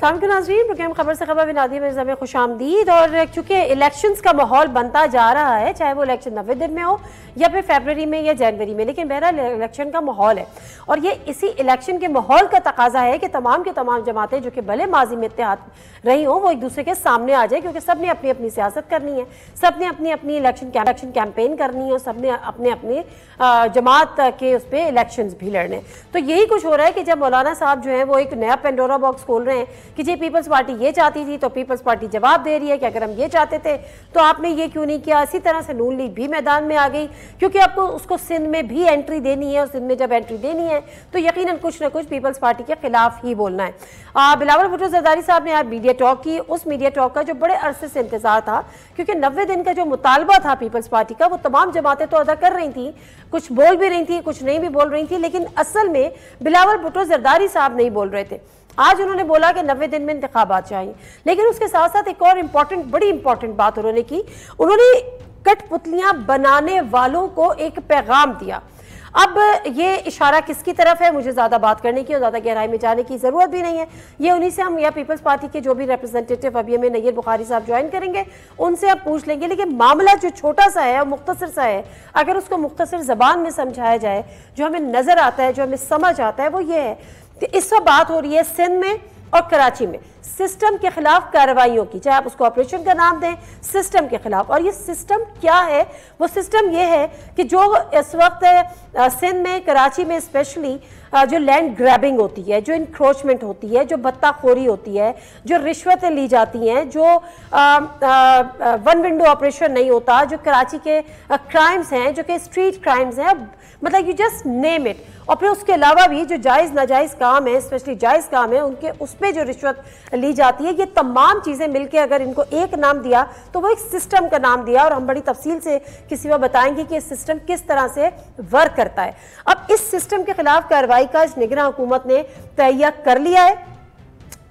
शाम के नाज़रीन, प्रोग्राम खबर से खबर विनादी मिर्ज़ा में खुशामदीद। और चूँकि इलेक्शंस का माहौल बनता जा रहा है, चाहे वो इलेक्शन 90 दिन में हो या फिर फरवरी में या जनवरी में, लेकिन बहरहाल इलेक्शन का माहौल है और ये इसी इलेक्शन के माहौल का तकाजा है कि तमाम के तमाम जमातें जो कि भले माजी में इत्तेहाद रही हों वो एक दूसरे के सामने आ जाए, क्योंकि सब ने अपनी अपनी सियासत करनी है, सब ने अपनी अपनी इलेक्शन कैंपेन करनी है और सब ने अपने अपने जमात के उस पर इलेक्शन भी लड़ने। तो यही कुछ हो रहा है कि जब मौलाना साहब जो है वो एक नया पेंडोरा बॉक्स खोल रहे हैं कि जी पीपल्स पार्टी ये चाहती थी तो पीपल्स पार्टी जवाब दे रही है कि अगर हम ये चाहते थे तो आपने ये क्यों नहीं किया। इसी तरह से नून लीग भी मैदान में आ गई, क्योंकि आपको उसको सिंध में भी एंट्री देनी है और सिंध में जब एंट्री देनी है तो यकीनन कुछ ना कुछ पीपल्स पार्टी के खिलाफ ही बोलना है। बिलावल भुट्टो जरदारी साहब ने आज मीडिया टॉक की। उस मीडिया टॉक का जो बड़े अरसे से इंतजार था, क्योंकि 90 दिन का जो मुतालबा था पीपल्स पार्टी का वो तमाम जमातें तो अदा कर रही थी, कुछ बोल भी रही थी, कुछ नहीं भी बोल रही थी, लेकिन असल में बिलावल भुट्टो जरदारी साहब नहीं बोल रहे थे। आज उन्होंने बोला कि 90 दिन में इंतखाबात चाहिए, लेकिन उसके साथ साथ एक और बड़ी इंपॉर्टेंट बात उन्होंने की। उन्होंने कठपुतलियां बनाने वालों को एक पैगाम दिया। अब ये इशारा किसकी तरफ है, मुझे ज़्यादा बात करने की और ज़्यादा गहराई में जाने की ज़रूरत भी नहीं है। ये उन्हीं से हम या पीपल्स पार्टी के जो भी रिप्रेजेंटेटिव अभी हमें नैयर बुखारी साहब ज्वाइन करेंगे उनसे आप पूछ लेंगे। लेकिन मामला जो छोटा सा है और मुख्तसर सा है, अगर उसको मुख्तसर ज़बान में समझाया जाए, जो हमें नज़र आता है, जो हमें समझ आता है, वो ये है कि इस वक्त बात हो रही है सिंध में और कराची में सिस्टम के खिलाफ कार्रवाइयों की, चाहे आप उसको ऑपरेशन का नाम दें, सिस्टम के खिलाफ। और ये सिस्टम क्या है? वो सिस्टम ये है कि जो इस वक्त सिंध में, कराची में स्पेशली जो लैंड ग्रैबिंग होती है, जो इंक्रोचमेंट होती है, जो भत्ताखोरी होती है, जो रिश्वतें ली जाती हैं, जो वन विंडो ऑपरेशन नहीं होता, जो कराची के क्राइम्स हैं, जो कि स्ट्रीट क्राइम्स हैं, मतलब यू जस्ट नेम इट। और फिर उसके अलावा भी जो जायज़ नाजायज़ काम है, स्पेशली जायज़ काम है, उनके उस पर जो रिश्वत ली जाती है, ये तमाम चीज़ें मिलकर अगर इनको एक नाम दिया तो वो एक सिस्टम का नाम दिया। और हम बड़ी तफसील से किसी में बताएंगे कि सिस्टम किस तरह से वर्क करता है। अब इस सिस्टम के खिलाफ कार्रवाई का इस निगरान हुकूमत ने तैयार कर लिया है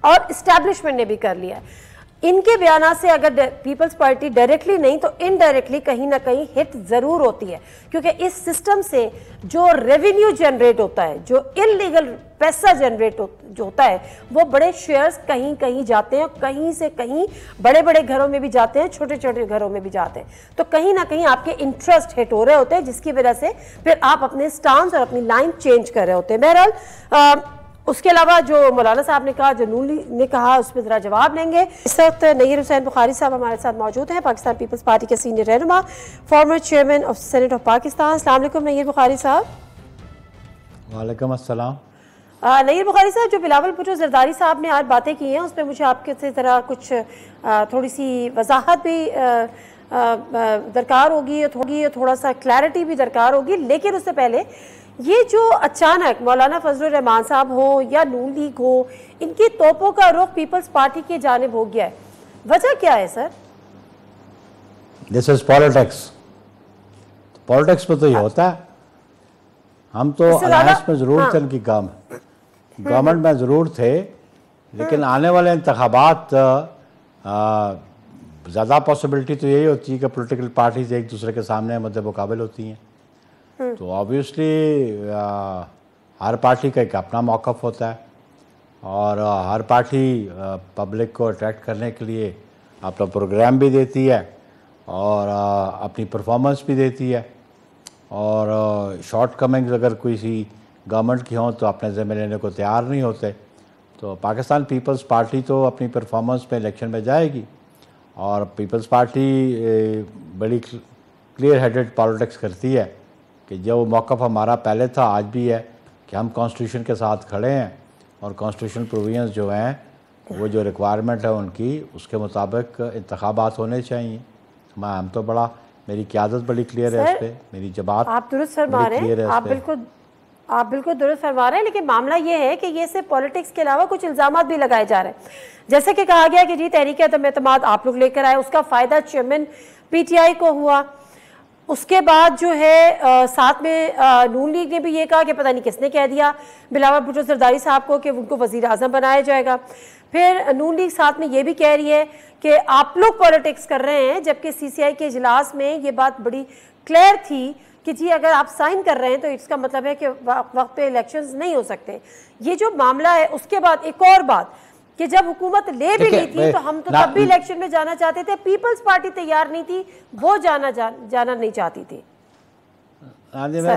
और इस्टेब्लिशमेंट ने भी कर लिया है। इनके बयान से अगर पीपल्स पार्टी डायरेक्टली नहीं तो इनडायरेक्टली कहीं ना कहीं हिट जरूर होती है, क्योंकि इस सिस्टम से जो रेवेन्यू जनरेट होता है, जो इलीगल पैसा जनरेट जो होता है, वो बड़े शेयर्स कहीं कहीं जाते हैं, कहीं से कहीं बड़े बड़े घरों में भी जाते हैं, छोटे छोटे घरों में भी जाते हैं। तो कहीं ना कहीं आपके इंटरेस्ट हिट हो रहे होते हैं, जिसकी वजह से फिर आप अपने स्टांस और अपनी लाइन चेंज कर रहे होते हैं। बहरहाल उसके अलावा जो मौलाना साहब ने कहा, जो नून ने कहा, उस पर ज़रा जवाब लेंगे। इस वक्त नैयर हुसैन बुखारी साहब हमारे साथ मौजूद हैं, पाकिस्तान पीपल्स पार्टी के सीनियर रहनुमा, former chairman of senate of Pakistan. अस्सलाम वालेकुम नैयर बुखारी साहब। वालेकुम अस्सलाम। नैयर बुखारी साहब, जो बिलावल भुट्टो जरदारी साहब ने आज बातें की हैं, उस पर मुझे आपके से ज़रा कुछ थोड़ी सी वजाहत भी दरकार होगी और थोड़ा सा क्लैरिटी भी दरकार होगी। लेकिन उससे पहले ये जो अचानक मौलाना फजलुर रहमान साहब हो या नून लीग हो, इनकी तोपों का रुख पीपल्स पार्टी की जानिब हो गया है, वजह क्या है sir? This is politics. Politics में तो ये होता है। हम तो अलायंस में जरूर थे, इनकी काम गवर्नमेंट में जरूर थे, लेकिन आने वाले इंतखाबात ज़्यादा पॉसिबिलिटी तो यही होती है कि पॉलिटिकल पार्टीज एक दूसरे के सामने मद्दे मुकाबिल होती हैं। तो ऑब्वियसली हर पार्टी का एक अपना मौक़िफ़ होता है और हर पार्टी पब्लिक को अट्रैक्ट करने के लिए अपना प्रोग्राम भी देती है और अपनी परफॉर्मेंस भी देती है। और शॉर्ट कमिंग्स अगर कोई सी गवर्नमेंट की हों तो अपने ज़िम्मे लेने को तैयार नहीं होते। तो पाकिस्तान पीपल्स पार्टी तो अपनी परफॉर्मेंस में इलेक्शन में जाएगी और पीपल्स पार्टी बड़ी क्लियर हेडेड पॉलिटिक्स करती है कि जो मौक़िफ़ हमारा पहले था आज भी है कि हम कॉन्स्टिट्यूशन के साथ खड़े हैं और कॉन्स्टिट्यूशन प्रोविजंस जो हैं, वो जो रिक्वायरमेंट है उनकी, उसके मुताबिक इंतखाबात होने चाहिए। हम तो बड़ा, मेरी क़यादत बड़ी क्लियर है इस पर, मेरी जमात आप दुरुस्त फरमा रहे हैं, आप बिल्कुल दुरुस्त फरमा रहे हैं। लेकिन मामला ये है कि ये सिर्फ पॉलिटिक्स के अलावा कुछ इल्ज़ामात भी लगाए जा रहे हैं। जैसे कि कहा गया कि जी तहरीक अदम-ए-एतमाद आप लोग लेकर आए, उसका फ़ायदा चेयरमैन PTI को हुआ। उसके बाद जो है साथ में नून लीग ने भी ये कहा कि पता नहीं किसने कह दिया बिलावल भुट्टो जरदारी साहब को कि उनको वज़ीर आज़म बनाया जाएगा। फिर नून लीग साथ में ये भी कह रही है कि आप लोग पॉलिटिक्स कर रहे हैं, जबकि CCI के इजलास में ये बात बड़ी क्लियर थी कि जी अगर आप साइन कर रहे हैं तो इसका मतलब है कि वक्त पे इलेक्शंस नहीं हो सकते। ये जो मामला है, उसके बाद एक और बात कि जब हुकूमत ले भी ली थी तो हम तो तब भी इलेक्शन में जाना चाहते थे, पीपल्स पार्टी तैयार नहीं थी, वो जाना नहीं चाहती थी।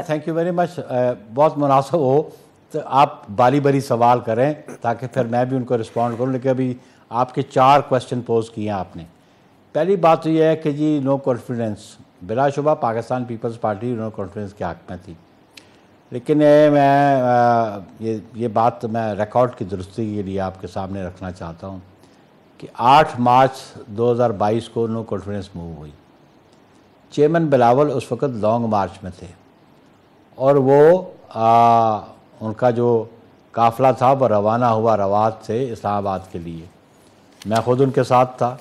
Thank you very much. बहुत मुनासिब हो तो आप बारी बारी सवाल करें ताकि फिर मैं भी उनको रिस्पॉन्ड करूं, लेकिन अभी आपके 4 क्वेश्चन पोज किए हैं आपने। पहली बात तो यह है कि जी नो कॉन्फिडेंस, बिलाशुबा Pakistan Peoples Party no confidence के हक़ में थी, लेकिन मैं ये बात मैं रिकॉर्ड की दुरुस्ती के लिए आपके सामने रखना चाहता हूँ कि 8 मार्च 2022 को नो कॉन्फिडेंस मूव हुई। चेयरमैन बिलावल उस वक़्त लॉन्ग मार्च में थे और वो उनका जो काफ़िला था वो रवाना हुआ रवात से इस्लामाबाद के लिए। मैं ख़ुद उनके साथ था,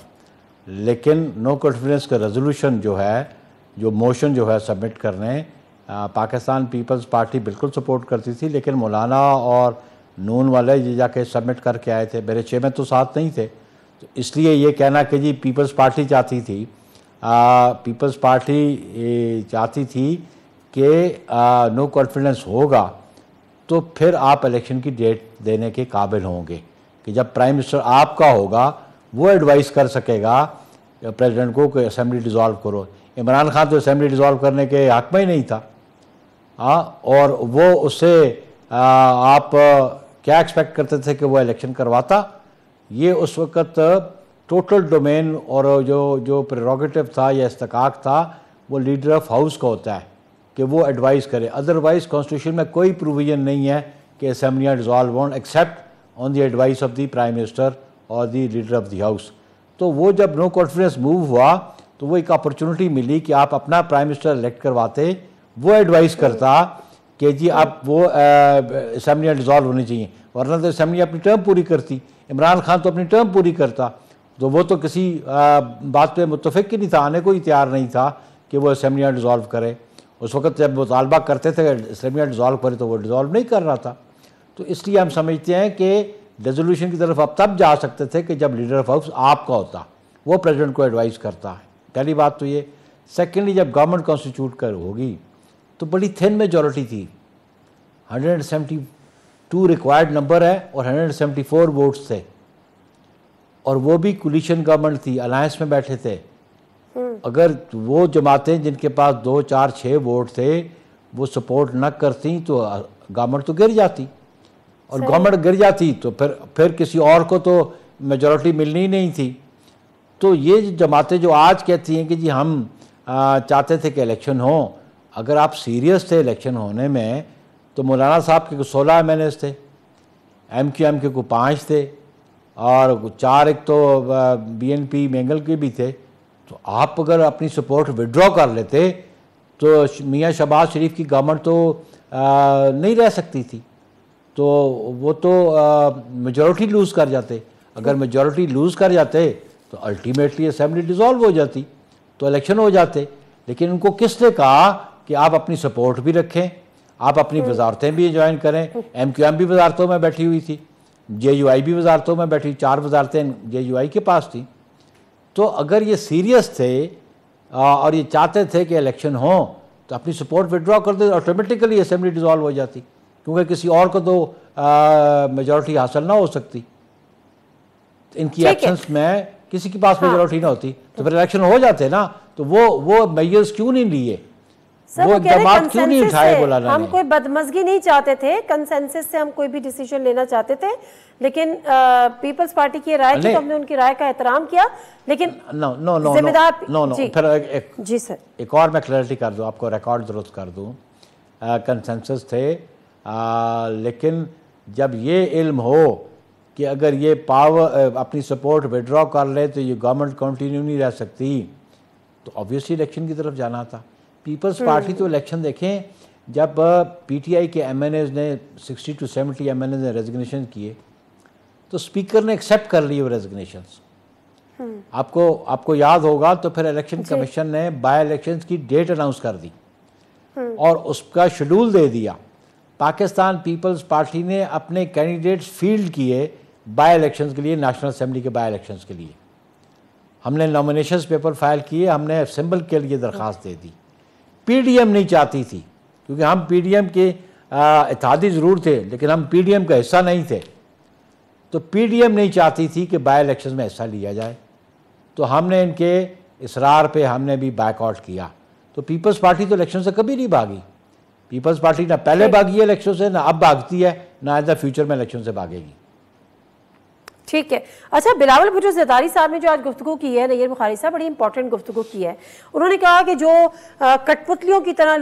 लेकिन नो कॉन्फिडेंस का रेजोल्यूशन जो है, जो मोशन जो है सबमिट करने, पाकिस्तान पीपल्स पार्टी बिल्कुल सपोर्ट करती थी, लेकिन मौलाना और नून वाले ये जाके सबमिट करके आए थे। मेरे चेयरमैन तो साथ नहीं थे, तो इसलिए ये कहना कि जी पीपल्स पार्टी चाहती थी, पीपल्स पार्टी चाहती थी कि नो कॉन्फिडेंस होगा तो फिर आप इलेक्शन की डेट देने के काबिल होंगे कि जब प्राइम मिनिस्टर आपका होगा वो एडवाइस कर सकेगा प्रेसिडेंट को कि असेंबली डिज़ोल्व करो। इमरान खान तो असेंबली डिज़ोल्व करने के हक़ में ही नहीं था। और वो उससे आप क्या एक्सपेक्ट करते थे कि वो इलेक्शन करवाता? ये उस वक़्त टोटल डोमेन और जो प्रेरोगेटिव था या इस्तकाक था वो लीडर ऑफ हाउस का होता है कि वो एडवाइस करे। अदरवाइज कॉन्स्टिट्यूशन में कोई प्रोविजन नहीं है कि असेंबलियाँ डिज़ोल्व हों except on the advice of the prime minister और the leader of the house. तो वो जब नो कॉन्फिडेंस मूव हुआ तो वो एक अपॉर्चुनिटी मिली कि आप अपना प्राइम मिनिस्टर इलेक्ट करवाते, वो एडवाइस करता कि जी आप वो असेंबलियाँ डिज़ोल्व होनी चाहिए, वरना तो असेंबली अपनी टर्म पूरी करती। इमरान खान तो अपनी टर्म पूरी करता, तो वो तो किसी बात पे मुत्तफिक ही नहीं था, आने को ही तैयार नहीं था कि वो असेंबलियाँ डिज़ोल्व करे। उस वक्त जब मुतालबा करते थे असेंबलियाँ डिज़ोल्व करे तो वो डिज़ोल्व नहीं कर रहा था। तो इसलिए हम समझते हैं कि रेजोल्यूशन की तरफ आप तब जा सकते थे कि जब लीडर ऑफ हाउस आपका होता, वो प्रेसिडेंट को एडवाइस करता है। पहली बात तो ये। सेकेंडली, जब गवर्नमेंट कॉन्स्टिट्यूट कर होगी तो बड़ी थिन मेजॉरिटी थी, 172 रिक्वायर्ड नंबर है और 174 वोट्स थे, और वो भी कोलिशन गवर्नमेंट थी, अलायंस में बैठे थे। अगर वो जमातें जिनके पास 2, 4, 6 वोट थे वो सपोर्ट न करती तो गवर्नमेंट तो गिर जाती, और गवर्नमेंट गिर जाती तो फिर किसी और को तो मेजॉरिटी मिलनी ही नहीं थी। तो ये जमातें जो आज कहती हैं कि जी हम चाहते थे कि इलेक्शन हो, अगर आप सीरियस थे इलेक्शन होने में तो मौलाना साहब के 16 MNAs थे, MQM के को 5 थे, और 4 एक तो BNP मेंगल के भी थे। तो आप अगर अपनी सपोर्ट विड्रॉ कर लेते तो मियाँ शहबाज शरीफ की गवर्नमेंट तो नहीं रह सकती थी, तो वो तो मेजॉरिटी लूज़ कर जाते। अगर मेजॉरिटी लूज़ कर जाते तो अल्टीमेटली असेंबली डिज़ोल्व हो जाती, तो इलेक्शन हो जाते। लेकिन उनको किसने कहा कि आप अपनी सपोर्ट भी रखें, आप अपनी वजारतें भी ज्वाइन करें? MQM भी वजारतों में बैठी हुई थी, JUI भी वजारतों में बैठी, 4 वजारतें JUI के पास थी। तो अगर ये सीरियस थे और ये चाहते थे कि इलेक्शन हो तो अपनी सपोर्ट विड्रॉ कर दे, ऑटोमेटिकली असेंबली डिज़ोल्व हो जाती, क्योंकि किसी और को तो मेजॉरिटी हासिल ना हो सकती। इनकी एक्शंस में किसी के पास मेजॉरिटी ना होती तो फिर इलेक्शन हो जाते ना। तो वो मेजर्स क्यों नहीं लिए, वो इक़दाम क्यों नहीं उठाए? बोला हम कोई बदमज़गी नहीं चाहते थे, कंसेंसस से हम कोई भी डिसीजन लेना चाहते थे, लेकिन पीपल्स पार्टी की राय थी तो हमने उनकी राय का एहतराम किया। लेकिन नो फिर जी सर, एक और मैं क्लैरिटी कर दूं, आपको रिकॉर्ड दुरुस्त कर दूं। कंसेंसस थे, लेकिन जब ये इल्म हो कि अगर ये पावर अपनी सपोर्ट विड्रॉ कर ले तो ये गवर्नमेंट कंटिन्यू नहीं रह सकती, तो ऑब्वियसली इलेक्शन की तरफ जाना था। पीपल्स पार्टी तो इलेक्शन देखें, जब PTI के MNAs ने 60 to 70 MNAs ने रेजिग्नेशन किए तो स्पीकर ने एक्सेप्ट कर लिए वो रेजिग्नेशंस। आपको याद होगा तो फिर इलेक्शन कमीशन ने बाय इलेक्शंस की डेट अनाउंस कर दी और उसका शेड्यूल दे दिया। पाकिस्तान पीपल्स पार्टी ने अपने कैंडिडेट्स फील्ड किए बाय इलेक्शंस के लिए, नेशनल असेंबली के बाय इलेक्शंस के लिए। हमने नॉमिनेशंस पेपर फाइल किए, हमने सिंबल के लिए दरख्वास्त दे दी। PDM नहीं चाहती थी, क्योंकि हम PDM के इत्तेहादी ज़रूर थे लेकिन हम PDM का हिस्सा नहीं थे। तो पीडीएम नहीं चाहती थी कि बाई इलेक्शन में हिस्सा लिया जाए, तो हमने इनके इसरार पे हमने भी बैकआउट किया। तो पीपल्स पार्टी तो इलेक्शन से कभी नहीं भागी। पीपल्स पार्टी ना पहले भागी है इलेक्शन से, ना अब भागती है, ना इन द फ्यूचर में इलेक्शन से भागेगी। ठीक है। अच्छा, बिलावल भुट्टो ज़रदारी साहब ने जो आज गुफ्तगू की है, नैयर बुखारी साहब बड़ी इंपॉर्टेंट गुफ्तगू की है। उन्होंने कहा कि जो कठपुतलियों की तरह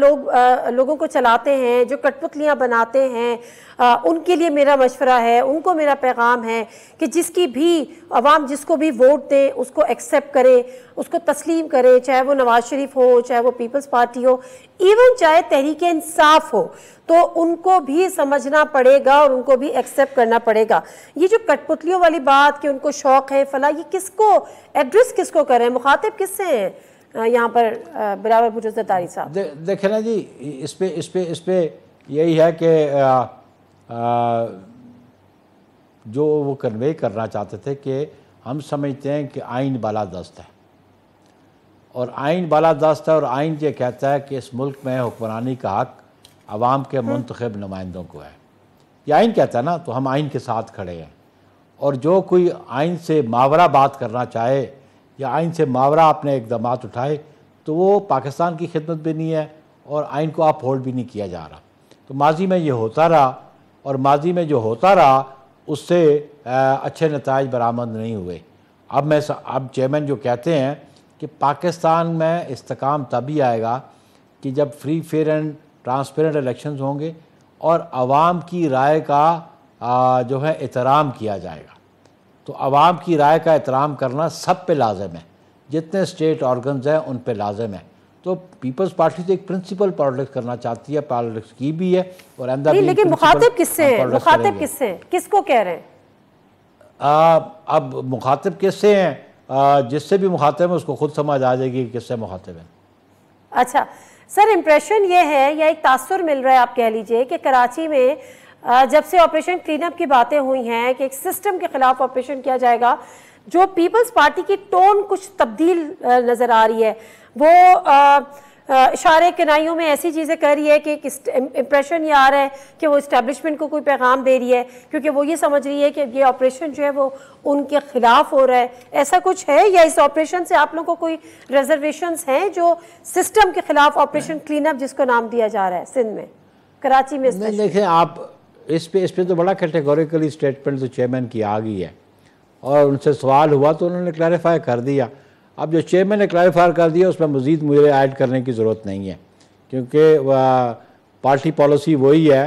लोगों को चलाते हैं, जो कठपुतलियां बनाते हैं, उनके लिए मेरा मशवरा है, उनको मेरा पैगाम है कि जिसकी भी अवाम जिसको भी वोट दे उसको एक्सेप्ट करे, उसको तस्लीम करे, चाहे वो नवाज शरीफ हो, चाहे वो पीपल्स पार्टी हो, इवन चाहे तहरीक इंसाफ हो, तो उनको भी समझना पड़ेगा और उनको भी एक्सेप्ट करना पड़ेगा। ये जो कठपुतलियों वाली बात कि उनको शौक है फला, ये किसको एड्रेस किसको करें, मुखातिब किससे हैं यहाँ पर बिलावल भुट्टो ज़रदारी साहब? देखें ना जी, इस पे यही है कि जो वो कन्वे करना चाहते थे कि हम समझते हैं कि आइन बालादस्त है, और आइन बालादस्त है, और आइन ये कहता है कि इस मुल्क में हुक्मरानी का हक अवाम के मुंतखब नुमाइंदों को है। ये आइन कहता है ना, तो हम आइन के साथ खड़े हैं। और जो कोई आइन से मावरा बात करना चाहे या आइन से मावरा अपने इक़दाम उठाए, तो वो पाकिस्तान की खिदमत भी नहीं है और आइन को आप होल्ड भी नहीं किया जा रहा। तो माजी में ये होता रहा, और माजी में जो होता रहा उससे अच्छे नताइज बरामद नहीं हुए। अब चेयरमैन जो कहते हैं कि पाकिस्तान में इस्तेकाम तभी आएगा कि जब free fair and transparent elections होंगे और आवाम की राय का जो है एहतराम किया जाएगा। तो आवाम की राय का एहतराम करना सब पे लाजिम है, जितने स्टेट ऑर्गन्स हैं उन पे लाजिम है। तो पीपल्स पार्टी तो एक प्रिंसिपल पॉलिटिक्स करना चाहती है, पॉलिटिक्स की भी है और अंदर भी। लेकिन मुखातिब किससे है? मुखातिब किससे, किसको कह रहे हैं? अब मुखातिब किससे हैं, जिससे भी मुखातिब है उसको खुद समझ आ जाएगी कि किससे मुखातिब है। अच्छा सर, इम्प्रेशन ये है या एक तासुर मिल रहा है, आप कह लीजिए, कि कराची में जब से ऑपरेशन क्लीनअप की बातें हुई हैं कि एक सिस्टम के खिलाफ ऑपरेशन किया जाएगा, जो पीपल्स पार्टी की टोन कुछ तब्दील नज़र आ रही है। वो इशारे किनाइयों में ऐसी चीज़ें कर रही है कि इम्प्रेशन ये आ रहा है कि वो इस्टेब्लिशमेंट को कोई पैगाम दे रही है, क्योंकि वो ये समझ रही है कि ये ऑपरेशन जो है वो उनके खिलाफ हो रहा है। ऐसा कुछ है, या इस ऑपरेशन से आप लोगों को कोई रिजर्वेशंस हैं जो सिस्टम के खिलाफ ऑपरेशन क्लीनअप जिसको नाम दिया जा रहा है सिंध में, कराची में? देखिए आप इस पे तो बड़ा कैटेगोरिकली स्टेटमेंट तो चेयरमैन की आ गई है, और उनसे सवाल हुआ तो उन्होंने क्लैरिफाई कर दिया। अब जो चेयरमैन ने क्लैरिफाई कर दिया उसमें मज़ीद मुझे ऐड करने की ज़रूरत नहीं है, क्योंकि पार्टी पॉलिसी वही है,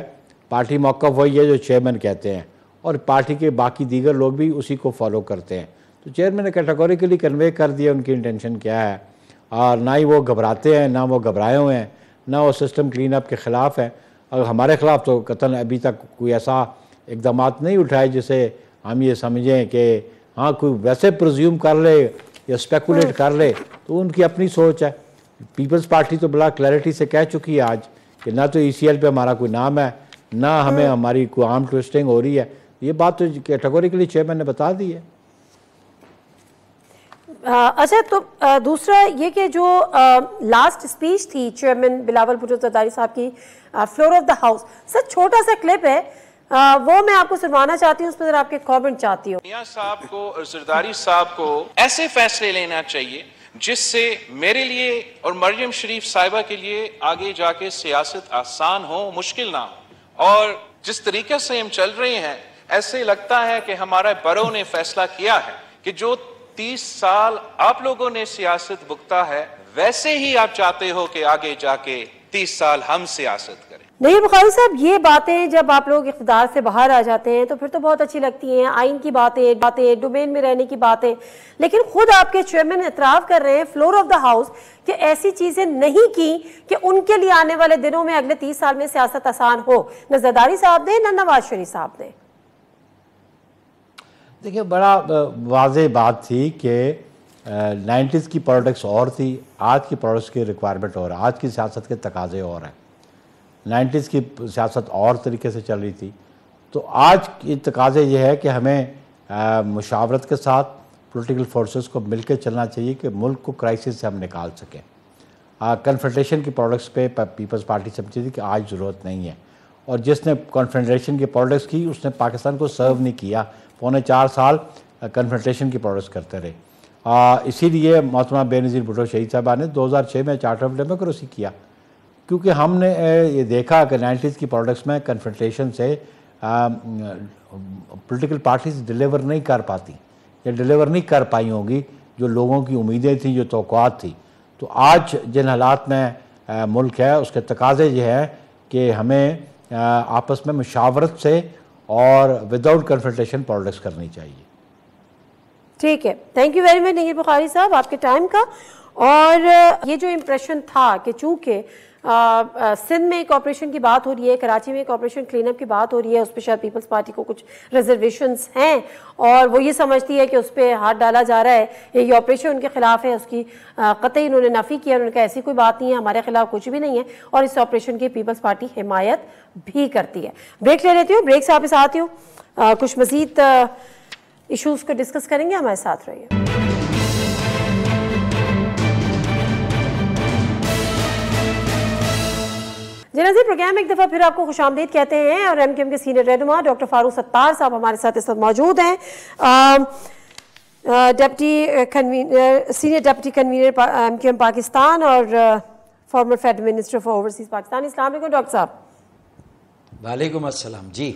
पार्टी मौक़िफ़ वही है जो चेयरमैन कहते हैं, और पार्टी के बाकी दीगर लोग भी उसी को फॉलो करते हैं। तो चेयरमैन ने कैटेगोरिकली कन्वे कर दिया उनकी इंटेंशन क्या है, और ना ही वो घबराते हैं, ना वो घबराए हुए हैं, ना वो सिस्टम क्लीन अप के ख़िलाफ़ है। और हमारे ख़िलाफ़ तो कतन अभी तक कोई ऐसा इक़दाम नहीं उठाए जिसे हम ये समझें कि हाँ कोई वैसे प्रिज्यूम कर ले या स्पेकुलेट कर ले, तो उनकी अपनी सोच है। पीपल्स पार्टी तो बड़ा क्लैरिटी से कह चुकी है आज कि ना तो ECL पे हमारा कोई नाम है, ना हमें हमारी कोई आर्म ट्विस्टिंग हो रही है। ये बात तो कैटेगोरिकली चेयरमैन ने बता दी है। अच्छा, तो दूसरा ये कि जो लास्ट स्पीच थी चेयरमैन बिलावल भुट्टो ज़रदारी साहब की floor of the house, sir छोटा सा क्लिप है, वो मैं आपको सुनवाना चाहती हूँ, उस पर आपके कमेंट चाहती हूँ। मियां साहब को और ज़रदारी साहब को ऐसे फैसले लेना चाहिए जिससे मेरे लिए और मरियम शरीफ साहिबा के लिए आगे जाके सियासत आसान हो, मुश्किल ना हो। और जिस तरीके से हम चल रहे हैं, ऐसे लगता है कि हमारा बरो ने फैसला किया है कि जो 30 साल आप लोगों ने सियासत भुगता है, वैसे ही आप चाहते हो कि आगे जाके 30 साल हम सियासत करें। नईर बुखारी साहब, ये बातें जब आप लोग इख्तिदार से बाहर आ जाते हैं तो फिर तो बहुत अच्छी लगती हैं, आइन की बातें डोमेन में रहने की बातें, लेकिन खुद आपके चेयरमैन एतराफ़ कर रहे हैं फ्लोर ऑफ द हाउस कि ऐसी चीज़ें नहीं की कि उनके लिए आने वाले दिनों में अगले 30 साल में सियासत आसान हो, न ज़रदारी साहब ने न नवाज शरीफ साहब ने। देखिए, बड़ा वाज़े बात थी कि 90s की पॉलिटिक्स और थी, आज की पॉलिटिक्स की रिक्वायरमेंट और है, आज की सियासत के तकाजे और हैं। 90s की सियासत और तरीके से चल रही थी, तो आज की तकाजे ये है कि हमें मुशावरत के साथ पॉलिटिकल फोर्सेस को मिलकर चलना चाहिए कि मुल्क को क्राइसिस से हम निकाल सकें। कन्फ्रंटेशन की पॉलिटिक्स पे पीपल्स पार्टी समझती थी कि आज ज़रूरत नहीं है, और जिसने कॉन्फ्रेंटेशन की पॉलिटिक्स की उसने पाकिस्तान को सर्व नहीं किया। 4.25 साल कन्फ्रंटेशन की पॉलिटिक्स करते रहे। इसीलिए मोहतरमा बेनज़ीर भुट्टो शहीद साहबा ने 2006 में चार्टर ऑफ डेमोक्रेसी किया, क्योंकि हमने ये देखा कि 90s की पॉलिटिक्स में कन्फ्रंटेशन से पॉलिटिकल पार्टीज डिलीवर नहीं कर पाती या डिलीवर नहीं कर पाई होंगी जो लोगों की उम्मीदें थी, जो तवक्कुआत थी। तो आज जिन हालात में मुल्क है उसके तकाज़े ये है कि हमें आपस में मुशावरत से और विदाउट कन्फ्रंटेशन पॉलिटिक्स करनी चाहिए। ठीक है, thank you very much Nahir Bukhari साहब आपके टाइम का। और ये जो इम्प्रेशन था कि चूँकि सिंध में एक ऑपरेशन की बात हो रही है, कराची में एक ऑपरेशन क्लीनअप की बात हो रही है, उस पर शायद पीपल्स पार्टी को कुछ रिजर्वेशंस हैं और वो ये समझती है कि उस पर हाथ डाला जा रहा है, ये ऑपरेशन उनके खिलाफ है, उसकी कतई इन्होंने नफ़ी किया। उन्होंने कहा ऐसी कोई बात नहीं है, हमारे खिलाफ कुछ भी नहीं है और इस ऑपरेशन की पीपल्स पार्टी हिमायत भी करती है। ब्रेक ले लेती हूँ, ब्रेक से वापस आती हूँ, कुछ मज़ीद इशूज़ को डिस्कस करेंगे, हमारे साथ रहिए। जनाज़ी प्रोग्राम एक दफ़ा फिर आपको खुशामदीद कहते हैं और एमकेएम के सीनियर रहनुमा डॉक्टर फारूक सत्तार साहब हमारे साथ इस वक्त मौजूद हैं, senior deputy convener MQM Pakistan और former federal minister for overseas Pakistan. अस्सलाम वालेकुम डॉक्टर साहब। वालेकुम अस्सलाम जी।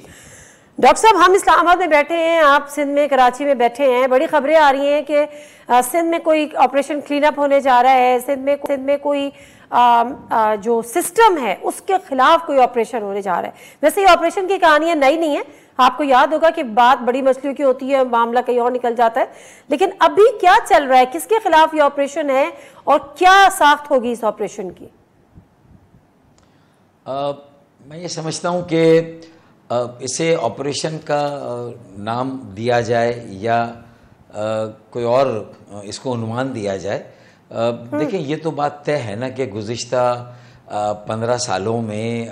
डॉक्टर साहब, हम इस्लामाबाद में बैठे हैं, आप सिंध में कराची में बैठे हैं, बड़ी खबरें आ रही हैं कि सिंध में कोई ऑपरेशन क्लीनअप होने जा रहा है, सिंध में कोई जो सिस्टम है उसके खिलाफ कोई ऑपरेशन होने जा रहा है। वैसे ये ऑपरेशन की कहानियां नई नहीं है, आपको याद होगा कि बात बड़ी मछलियों की होती है, मामला कहीं और निकल जाता है, लेकिन अभी क्या चल रहा है, किसके खिलाफ ये ऑपरेशन है और क्या साख्त होगी इस ऑपरेशन की? मैं ये समझता हूँ कि इसे ऑपरेशन का नाम दिया जाए या कोई और इसको उन्वान दिया जाए। देखिए, ये तो बात तय है ना कि गुज़िश्ता 15 सालों में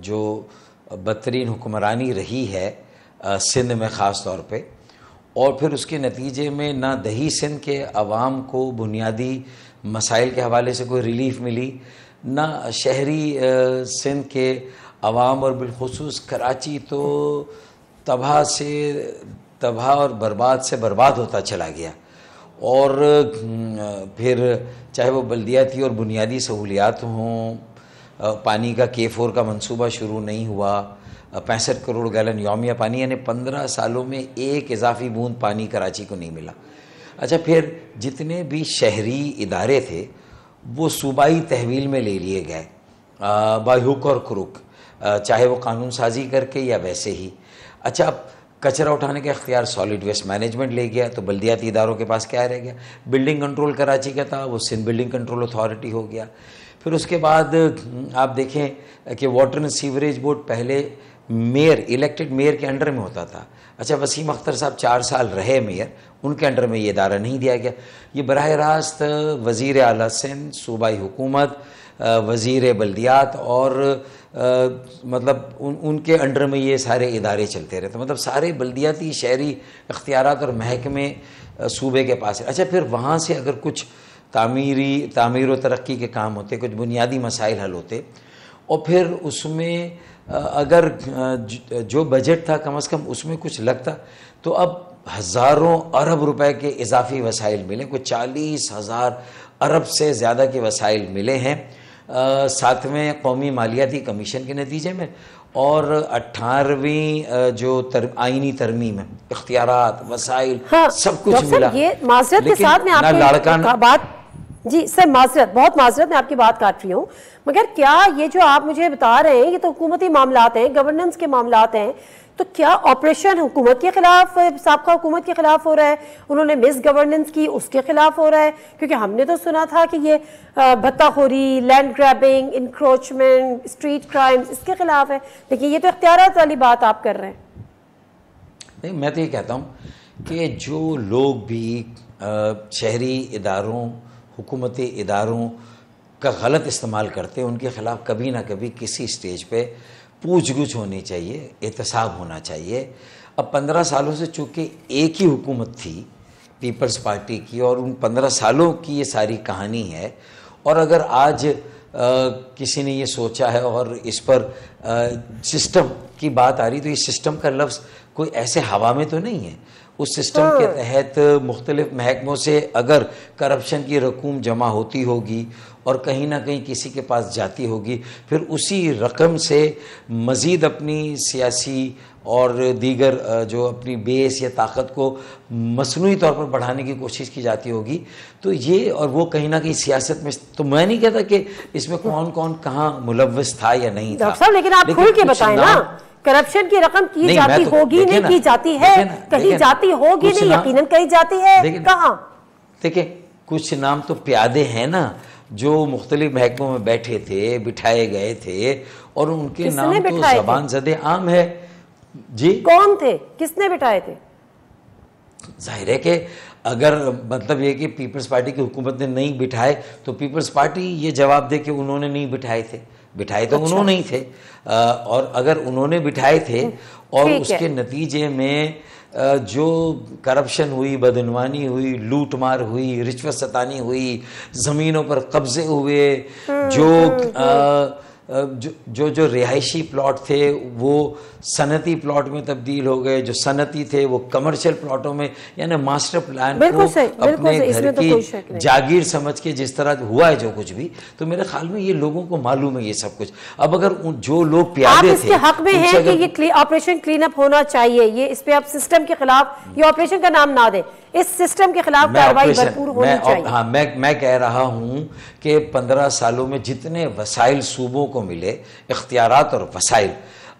जो बदतरीन हुक्मरानी रही है सिंध में ख़ास तौर पे, और फिर उसके नतीजे में ना दही सिंध के अवाम को बुनियादी मसाइल के हवाले से कोई रिलीफ मिली, ना शहरी सिंध के अवाम और बिलखुसूस कराची तो तबाह और बर्बाद से बर्बाद होता चला गया। और फिर चाहे वो बल्दियाती और बुनियादी सहूलियात हों, पानी का K4 का मंसूबा शुरू नहीं हुआ, 65 करोड़ गैलन यौमिया पानी, यानी 15 सालों में एक इजाफी बूंद पानी कराची को नहीं मिला। अच्छा, फिर जितने भी शहरी इदारे थे वो सूबाई तहवील में ले लिए गए बाय हुक और क्रुक, चाहे वो कानून साजी करके या वैसे ही। अच्छा, अब कचरा उठाने का इख्तियार सॉलिड वेस्ट मैनेजमेंट ले गया, तो बल्दियाती इदारों के पास क्या रह गया? बिल्डिंग कंट्रोल कराची का था, वो सिंध बिल्डिंग कंट्रोल अथॉरिटी हो गया। फिर उसके बाद आप देखें कि वाटर एंड सीवरेज बोर्ड पहले मेयर, इलेक्टेड मेयर के अंडर में होता था। अच्छा, वसीम अख्तर साहब 4 साल रहे मेयर, उनके अंडर में ये इदारा नहीं दिया गया। ये बराह रास्त वज़ीर आला सिंध, सूबाई हुकूमत, वज़ीर बल्दियात और मतलब उनके अंडर में ये सारे इदारे चलते रहते, मतलब सारे बल्दियाती शहरी इख्तियारात और महकमे सूबे के पास है। अच्छा, फिर वहाँ से अगर कुछ तामीर व तरक्की के काम होते, कुछ बुनियादी मसाइल हल होते, और फिर उसमें अगर जो बजट था कम से कम उसमें कुछ लगता, तो अब हज़ारों अरब रुपए के इजाफी वसाइल मिले, कुछ 40,000 अरब से ज़्यादा के वसाइल मिले हैं 7वें कौमी मालियाती कमीशन के नतीजे में, और 18वीं जो आइनी तरमीम है, इख्तियारात, वसाइल, सब कुछ मिला। ये माजरत के साथ में आपकी बात, जी सर माजरत, बहुत माजरत, मैं आपकी बात काट रही हूँ, मगर क्या ये जो आप मुझे बता रहे हैं ये तो हुकूमती मामलात हैं, गवर्नेंस के मामलात हैं, तो क्या ऑपरेशन हुकूमत के खिलाफ, साबका हुकूमत के खिलाफ हो रहा है? उन्होंने मिस गवर्नेंस की, उसके खिलाफ हो रहा है? क्योंकि हमने तो सुना था कि ये भत्ताखोरी, land grabbing, encroachment, street crimes, इसके खिलाफ है, लेकिन ये तो इख्तियारात वाली बात आप कर रहे हैं। नहीं, मैं तो ये कहता हूँ कि जो लोग भी शहरी इदारों, हुकूमती इदारों का गलत इस्तेमाल करते हैं, उनके ख़िलाफ़ कभी ना कभी किसी स्टेज पे पूछ-गुछ होनी चाहिए, एहतसाब होना चाहिए। अब 15 सालों से चूँकि एक ही हुकूमत थी पीपल्स पार्टी की, और उन 15 सालों की ये सारी कहानी है, और अगर आज किसी ने ये सोचा है और इस पर सिस्टम की बात आ रही, तो ये सिस्टम का लफ्ज़ कोई ऐसे हवा में तो नहीं है। उस सिस्टम के तहत मुख्तलिफ महकमों से अगर करप्शन की रकूम जमा होती होगी और कहीं ना कहीं किसी के पास जाती होगी, फिर उसी रकम से मज़ीद अपनी सियासी और दीगर जो अपनी बेस या ताकत को मसनूई तौर पर बढ़ाने की कोशिश की जाती होगी। तो ये और वो कहीं ना कहीं सियासत में, तो मैं नहीं कहता कि इसमें कौन कौन कहाँ मुलव्वस था या नहीं था, साहब, लेकिन आप खुल के बताएं ना, करप्शन की रकम की जाती होगी, नहीं की जाती है, कहीं जाती होगी नहीं, यकीनन कहीं जाती है, कहाँ? देखिए, कुछ नाम तो प्यादे हैं ना जो मुख्तलिफ महकमों में बैठे थे, बिठाए गए थे, और उनके नाम तो ज़बान ज़दे आम है जी। कौन थे, किसने बिठाए थे? जाहिर है कि अगर मतलब ये कि पीपल्स पार्टी की हुकूमत ने नहीं बिठाए तो पीपल्स पार्टी ये जवाब दे कि उन्होंने नहीं बिठाए थे, बिठाए तो उन्होंने ही थे। और अगर उन्होंने बिठाए थे और उसके नतीजे में जो करप्शन हुई, बदनवानी हुई, लूट मार हुई, रिश्वत सतानी हुई, ज़मीनों पर कब्जे हुए, जो रिहायशी प्लॉट थे वो सनती प्लॉट में तब्दील हो गए, जो सनती थे वो कमर्शियल प्लॉटों में, यानी मास्टर प्लान को अपने घर की जागीर समझ के जिस तरह हुआ है जो कुछ भी, तो मेरे ख्याल में ये लोगों को मालूम है ये सब कुछ। अब अगर जो लोग प्यादे थे, इसके हक में हैं कि ये ऑपरेशन क्लीन अप होना चाहिए, ये इस पे आप सिस्टम के खिलाफ, ये ऑपरेशन का नाम ना दें, इस सिस्टम के खिलाफ कार्रवाई भरपूर होनी चाहिए। हाँ, मैं कह रहा हूँ कि 15 सालों में जितने वसाइल सूबों को मिले, इख्तियारात और वसाइल,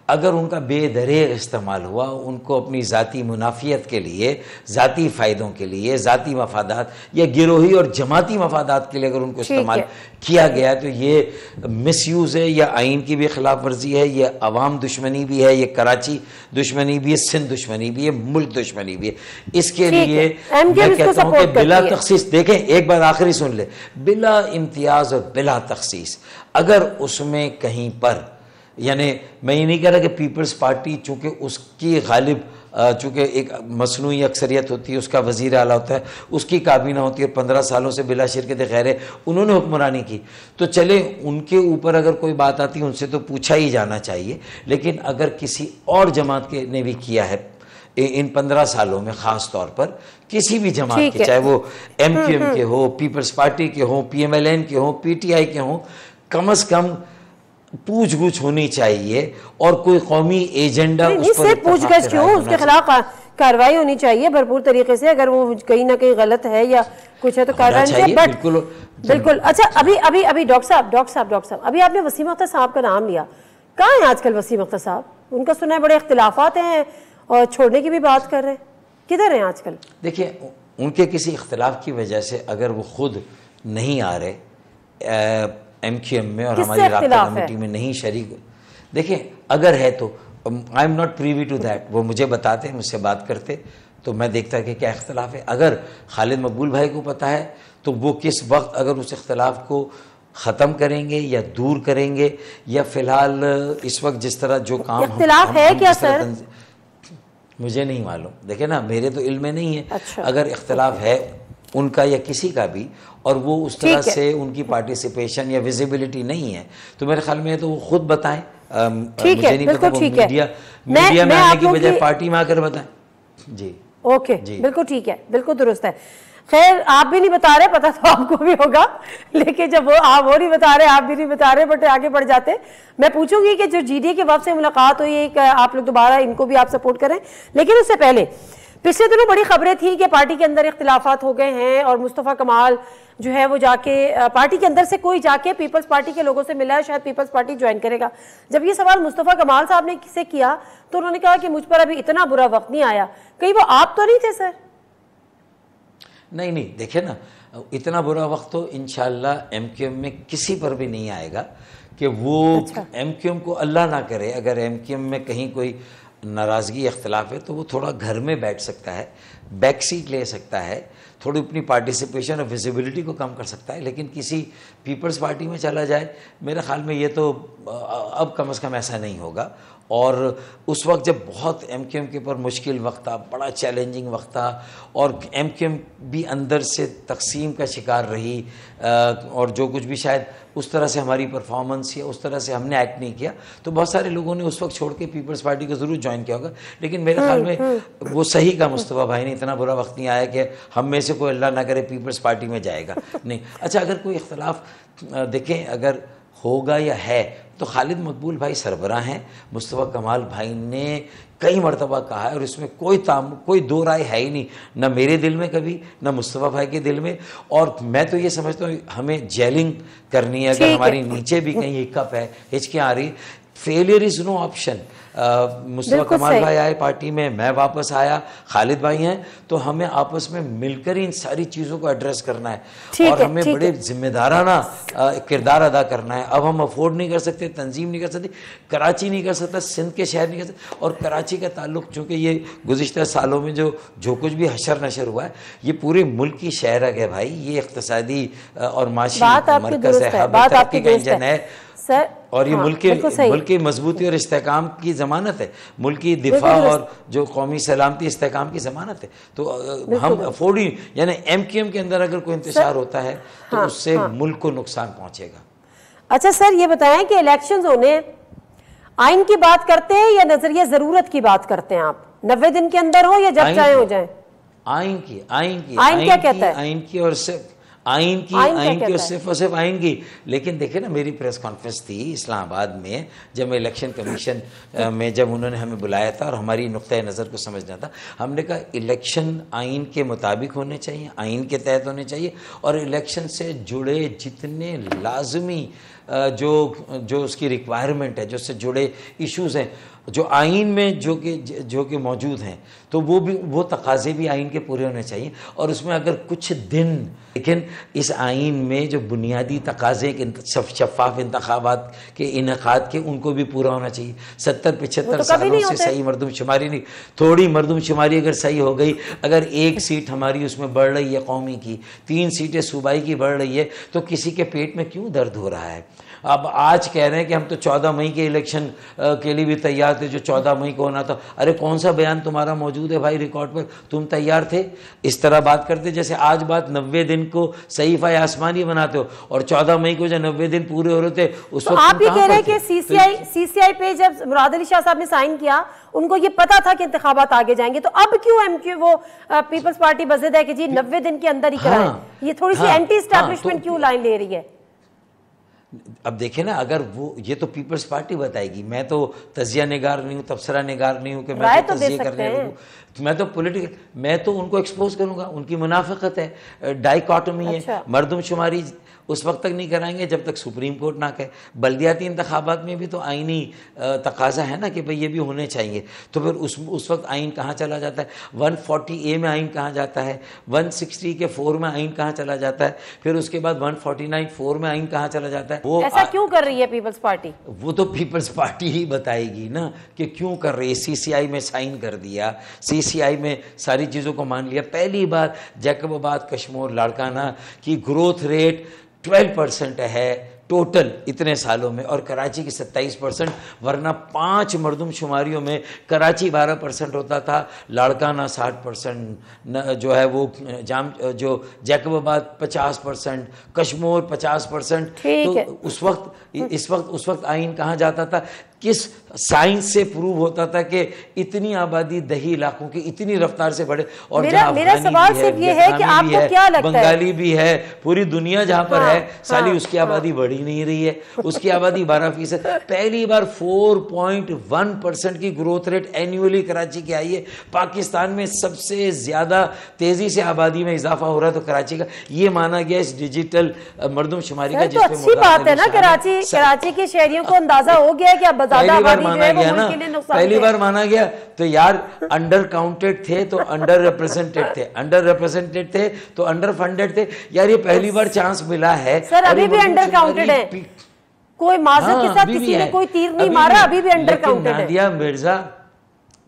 अगर उनका बेदरेग इस्तेमाल हुआ, उनको अपनी ज़ाती मुनाफियत के लिए, ज़ाती फ़ायदों के लिए, ज़ाती मफादात या गिरोही और जमाती मफादात के लिए अगर उनको इस्तेमाल किया गया, तो ये मिसयूज़ है, या आइन की भी खिलाफ वर्जी है, ये अवाम दुश्मनी भी है, ये कराची दुश्मनी भी है, सिंध दुश्मनी भी है, मुल्क दुश्मनी भी है। इसके लिए मैं कहता हूँ कि बिला तखसीस, देखें एक बार आखिरी सुन ले, बिला इम्तियाज़ और बिला तखसीस अगर उसमें कहीं पर, यानी मैं ये नहीं कह रहा कि पीपल्स पार्टी चूँकि उसकी गालिब, चूँकि एक मसनूई अक्सरियत होती है, उसका वज़ीर आला होता है, उसकी काबीना होती है, 15 सालों से बिला शिरकत खैर उन्होंने हुक्मरानी की, तो चले उनके ऊपर अगर कोई बात आती है उनसे तो पूछा ही जाना चाहिए। लेकिन अगर किसी और जमात के ने भी किया है इन 15 सालों में, ख़ास तौर पर किसी भी जमात के, चाहे वो MQM के हो, पीपल्स पार्टी के हो, PMLN के हो, PTI के हों, कम अज़ कम पूछ-गुछ होनी चाहिए और कोई कौमी एजेंडा उस पर पूछ-गछ क्यों, उसके खिलाफ कार्रवाई होनी चाहिए भरपूर तरीके से। अगर वो कहीं ना कहीं गलत है या कुछ है तो कार्रवाई चाहिए। बिल्कुल। अच्छा, अभी डॉक्टर साहब, अभी आपने वसीम अख्तर साहब का नाम लिया, कहाँ हैं आजकल वसीम अख्तर साहब? उनका सुना है बड़े इख्तिलाफात हैं और छोड़ने की भी बात कर रहे हैं, किधर हैं आजकल? देखिए, उनके किसी इख्तिलाफ की वजह से अगर वो खुद नहीं आ रहे MQM में और हमारी राब्ता कमेटी में नहीं शरीक, देखिए अगर है तो I am not privy to that, वो मुझे बताते, मुझसे बात करते तो मैं देखता कि क्या इख्तिलाफ है। अगर खालिद मकबूल भाई को पता है तो वो किस वक्त अगर उस इख्तिलाफ को ख़त्म करेंगे या दूर करेंगे, या फ़िलहाल इस वक्त जिस तरह जो काम इख्तिलाफ है क्या सर? मुझे नहीं मालूम, देखे ना, मेरे तो इल्म में नहीं है। अच्छा, अगर इख्तिलाफ है उनका या किसी का भी, और वो उस तरह से उनकी पार्टिसिपेशन या विजिबिलिटी नहीं है, तो मेरे ख्याल में तो वो खुद बताएं। मुझे नहीं पता, वो मीडिया में आने की बजाय पार्टी में आकर बताएं। जी ओके, बिल्कुल ठीक है, बिल्कुल दुरुस्त है। खैर, आप भी नहीं बता रहे, पता तो आपको भी होगा, लेकिन जब वो नहीं बता रहे, आप भी नहीं बता रहे, बट आगे बढ़ जाते। मैं पूछूंगी कि जो GDA के वक्त से मुलाकात हुई, आप लोग दोबारा इनको भी आप सपोर्ट करें, लेकिन उससे पहले पिछले दिनों बड़ी खबरें थी कि पार्टी के अंदर इख्तिलाफात हो गए हैं और मुस्तफ़ा कमाल जो है वो जाके पार्टी के अंदर से कोई जाके पीपल्स पार्टी के लोगों से मिला है, शायद पीपल्स पार्टी ज्वाइन करेगा। जब ये सवाल मुस्तफ़ा कमाल साहब ने किसे किया तो उन्होंने कहा कि मुझ पर अभी इतना बुरा वक्त नहीं आया। कहीं वो आप तो नहीं थे सर? नहीं, देखिए ना, इतना बुरा वक्त तो इंशाअल्लाह MQM में किसी पर भी नहीं आएगा कि वो MQM को अल्लाह ना करे, अगर MQM में कहीं कोई नाराज़गी इख्तिलाफ है तो वो थोड़ा घर में बैठ सकता है, बैक सीट ले सकता है, थोड़ी अपनी पार्टिसिपेशन और विजिबिलिटी को कम कर सकता है, लेकिन किसी पीपल्स पार्टी में चला जाए, मेरे ख्याल में ये तो अब कम से कम ऐसा नहीं होगा। और उस वक्त जब बहुत MQM के ऊपर मुश्किल वक्त था, बड़ा चैलेंजिंग वक्त था, और MQM भी अंदर से तकसीम का शिकार रही, और जो कुछ भी शायद उस तरह से हमारी परफॉर्मेंस या उस तरह से हमने एक्ट नहीं किया, तो बहुत सारे लोगों ने उस वक्त छोड़ के पीपल्स पार्टी को ज़रूर ज्वाइन किया होगा। लेकिन मेरे ख्याल में वो सही का मुस्तफ़ा भाई ने, इतना बुरा वक्त नहीं आया कि हम में से कोई अल्लाह ना करे पीपल्स पार्टी में जाएगा, नहीं। अच्छा, अगर कोई इख्तलाफ देखें अगर होगा या है तो खालिद मकबूल भाई सरबराह हैं, मुस्तफ़ा कमाल भाई ने कई मरतबा कहा है और इसमें कोई दो राय है ही नहीं, ना मेरे दिल में कभी, ना मुस्तफ़ा भाई के दिल में। और मैं तो ये समझता हूँ हमें जेलिंग करनी है, अगर हमारी नीचे भी कहीं हिकअप है, हिचकियाँ आ रही, failure is no option. Mustafa Kamal भाई आए पार्टी में, मैं वापस आया, खालिद भाई हैं, तो हमें आपस में मिलकर इन सारी चीज़ों को एड्रेस करना है और हमें बड़े जिम्मेदाराना किरदार अदा करना है। अब हम अफोर्ड नहीं कर सकते, तंजीम नहीं कर सकती, कराची नहीं कर सकता, सिंध के शहर नहीं कर सकते। और कराची का ताल्लुक चूँकि ये गुज़िश्ता सालों में जो कुछ भी हशर नशर हुआ है, ये पूरे मुल्क की शहरक है भाई, ये इक़्तिसादी और माशी मरकज़ है, हब तरक्की का इंजन है सर, और ये मुल्क की मजबूती और इस्तेकाम की ज़मानत है, मुल्क की दिफा और जो कौमी सलामती इस्तेकाम की ज़मानत है। तो हम अफोर्ड ही, यानी MQM के अंदर अगर कोई इंतशार होता है तो उससे मुल्क को नुकसान पहुंचेगा। अच्छा सर, ये बताएं कि इलेक्शंस होने, आइन की बात करते हैं या नजरिया ज़रूरत की बात करते हैं आप? 90 दिन के अंदर हो या जब चाहे हो जाए? आइन क्या कहता है? आइन की और सिर्फ आइन की और सिर्फ और सिर्फ आइन की। लेकिन देखिए ना, मेरी प्रेस कॉन्फ्रेंस थी इस्लामाबाद में, जब मैं इलेक्शन कमीशन में जब उन्होंने हमें बुलाया था और हमारी नुक्ता नज़र को समझना था, हमने कहा इलेक्शन आइन के मुताबिक होने चाहिए, आइन के तहत होने चाहिए, और इलेक्शन से जुड़े जितने लाजमी जो उसकी रिक्वायरमेंट है, जो उससे जुड़े इश्यूज़ हैं, जो आइन में जो कि मौजूद हैं, तो वो तकाज़े भी आइन के पूरे होने चाहिए। और उसमें अगर कुछ दिन, लेकिन इस आइन में जो बुनियादी तकाज़े शफ़ाफ़ इंतखाबात के इनक़ाद के, उनको भी पूरा होना चाहिए। 70-75 सालों से सही मरदमशुमारी नहीं, थोड़ी मरदमशुमारी अगर सही हो गई, अगर 1 सीट हमारी उसमें बढ़ रही है कौमी की, 3 सीटें सूबाई की बढ़ रही है, तो किसी के पेट में क्यों दर्द हो रहा है? अब आज कह रहे हैं कि हम तो 14 मई के इलेक्शन के लिए भी तैयार थे, जो 14 मई को होना था। अरे कौन सा बयान तुम्हारा मौजूद है भाई रिकॉर्ड पर? तुम तैयार थे? इस तरह बात करते जैसे आज बात 90 दिन को सहीफा आसमानी बनाते हो, और 14 मई को जब 90 दिन पूरे हो रहे थे उस वक्त आप ये कह रहे हैं कि CCI पे जब मुराद अली शाह साहब ने साइन किया, उनको ये पता था कि इंतखाबात आगे जाएंगे, तो अब क्यों MQ वो पीपल्स पार्टी बज़िद है कि जी 90 दिन के अंदर ही कराएं? ये थोड़ी सी एंटी एस्टैब्लिशमेंट क्यों लाइन ले रही है? अब देखें ना, अगर वो ये तो पीपल्स पार्टी बताएगी, मैं तो तजिया निगार नहीं हूँ, तबसरा निगार नहीं हूँ कि मैं तो तजिया करने लगूँ। मैं तो पॉलिटिकल, मैं तो उनको एक्सपोज करूँगा, उनकी मुनाफिकत है, डाइकॉटमी है। मरदमशुमारी उस वक्त तक नहीं कराएंगे जब तक सुप्रीम कोर्ट ना कहे। बल्दियाती इंतखाबात में भी तो आइनी तकाजा है ना कि भाई ये भी होने चाहिए, तो फिर उस वक्त आइन कहाँ चला जाता है? 140A में आइन कहाँ जाता है? 160 के 4 में आइन कहाँ चला जाता है? फिर उसके बाद 149(4) में आइन कहाँ चला जाता है? वो ऐसा क्यों कर रही है पीपल्स पार्टी? वो तो पीपल्स पार्टी ही बताएगी ना कि क्यों कर रही है। CCI में साइन कर दिया, CCI में सारी चीज़ों को मान लिया। पहली बार जैकबाबाद, कश्मीर, लाड़काना की ग्रोथ रेट 12% है टोटल इतने सालों में, और कराची की 27%, वरना 5 मरदमशुमारियों में कराची 12% होता था, लाड़काना 60% जो है वो जो जैकबाबाद 50%, कश्मीर 50%। तो उस वक्त आइन कहाँ जाता था? किस साइंस से प्रूव होता था कि इतनी आबादी 10 इलाकों की इतनी रफ्तार से बढ़े? और मेरा सवाल सिर्फ ये है कि आपको क्या लगता है, बंगाली भी है, पूरी दुनिया जहाँ पर है साली उसकी आबादी बढ़ी नहीं रही है, उसकी आबादी 12%। पहली बार 4.1% की ग्रोथ रेट एनुअली कराची की आई है। पाकिस्तान में सबसे ज्यादा तेजी से आबादी में इजाफा हो रहा है तो कराची का ये माना गया इस डिजिटल मरदमशुमारी का। तो अच्छी बात है ना, कराची के शहरियों को अंदाजा हो गया है कि अब पहली बार माना गया ना, पहली बार माना गया तो यार अंडर काउंटेड थे तो अंडर रिप्रेजेंटेड थे, अंडर रिप्रेजेंटेड थे तो अंडर फंडेड थे। यार ये पहली बार चांस मिला है। सर अभी भी अंडर काउंटेड है, कोई माजरत के साथ किसी ने कोई तीर नहीं मारा, अभी भी अंडर काउंटेड है। नादिया मिर्जा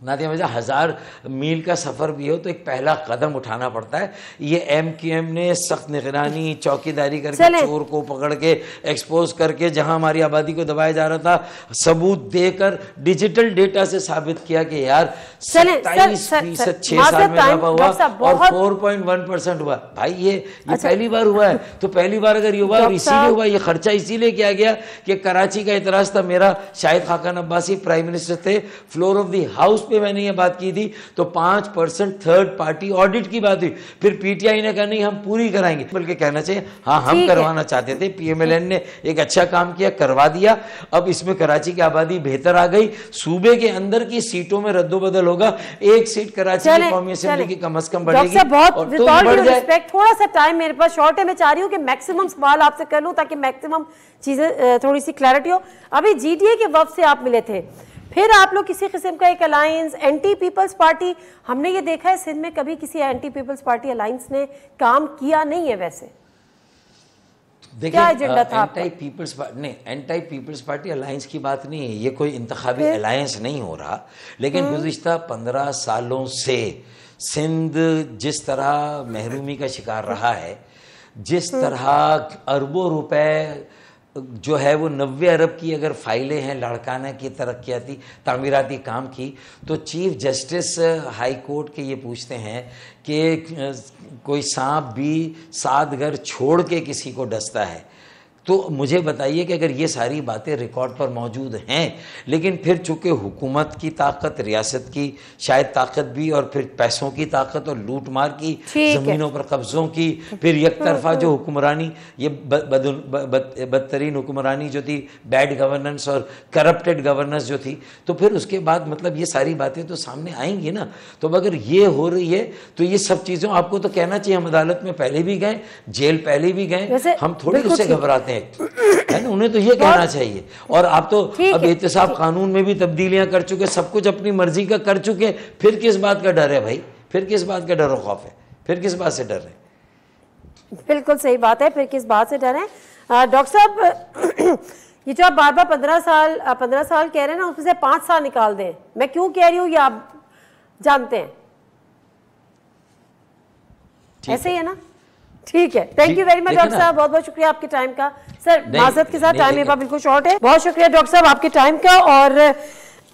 नादिया मिर्जा 1000 मील का सफ़र भी हो तो एक पहला कदम उठाना पड़ता है। ये MQM ने सख्त निगरानी चौकीदारी करके चोर को पकड़ के एक्सपोज करके जहां हमारी आबादी को दबाया जा रहा था, सबूत देकर डिजिटल डेटा से साबित किया कि यार 27% 6 साल में इजाफा हुआ और 4.1% हुआ। भाई ये पहली बार हुआ है। तो पहली बार अगर ये हुआ और इसीलिए हुआ, ये खर्चा इसीलिए किया गया कि कराची का इतराज था मेरा, शाहिद खाकान अब्बासी प्राइम मिनिस्टर थे, फ्लोर ऑफ द हाउस पे मैंने ये बात की थी, तो 5% थर्ड पार्टी ऑडिट की बात हुई। फिर PTI ने कहा नहीं हम पूरी कराएंगे, बल्कि कहना चाहिए हाँ हम करवाना चाहते थे, PMLN ने एक अच्छा काम किया, करवा दिया। अब इसमें कराची की आबादी बेहतर आ गई, सूबे के अंदर की सीटों में रद्दोबदल होगा, एक सीट कराची की कौमी असेंबली की कम से कम बढ़ेगी। थोड़ा सा टाइम मेरे पास शॉर्ट है, मैं चाह रही हूँ कि मैक्सिमम सवाल आपसे कर लूँ ताकि मैक्सिमम चीजें थोड़ी सी क्लैरिटी हो। अभी GDA के वफ्द से आप मिले थे, फिर आप लोग किसी किस्म का एक अलायंस, एंटी पीपल्स पार्टी, हमने ये देखा है सिंध में कभी किसी एंटी पीपल्स पार्टी अलायंस ने काम किया नहीं है। वैसे देखिए एंटी पीपल्स पार्टी अलायंस की बात नहीं है, ये कोई इंतखाबी अलायंस नहीं हो रहा, लेकिन गुज़िश्ता 15 सालों से सिंध जिस तरह महरूमी का शिकार रहा है, जिस तरह अरबों रुपए जो है वो 90 अरब की अगर फाइलें हैं लड़काना की तरक्याती तामीराती काम की, तो चीफ जस्टिस हाई कोर्ट के ये पूछते हैं कि कोई सांप भी 7 घर छोड़ के किसी को डसता है। तो मुझे बताइए कि अगर ये सारी बातें रिकॉर्ड पर मौजूद हैं, लेकिन फिर चूँकि हुकूमत की ताकत, रियासत की शायद ताकत भी, और फिर पैसों की ताकत और लूट मार की, ज़मीनों पर कब्ज़ों की, फिर एक तरफा जो हुक्मरानी, ये बदतरीन हुक्मरानी जो थी, बैड गवर्नेंस और करप्टेड गवर्नेंस जो थी, तो फिर उसके बाद मतलब ये सारी बातें तो सामने आएंगी ना। तो अगर ये हो रही है तो ये सब चीज़ों, आपको तो कहना चाहिए हम अदालत में पहले भी गए, जेल पहले भी गए, हम थोड़ी उससे घबराते हैं, है ना। उन्हें तो ये कहना चाहिए। और आप तो अब एहतिसाब कानून में भी तब्दीलियां कर चुके, सब कुछ अपनी मर्जी का कर चुके, फिर किस बात का डर है भाई? फिर किस बात का डर और खौफ है? फिर किस बात से डर है? बिल्कुल सही बात है, फिर किस बात से डर है। डॉक्टर साहब, ये जो आप बार बार 15 साल कह रहे हैं ना, उसमें से 5 साल निकाल दें। मैं क्यों कह रही हूँ ये आप जानते हैं, ऐसे ही है ना? ठीक है, thank you very much doctor साहब, बहुत बहुत शुक्रिया आपके टाइम का। सर माजरत के साथ टाइम मेरे पास बिल्कुल शॉर्ट है, बहुत शुक्रिया डॉक्टर साहब आपके टाइम का। और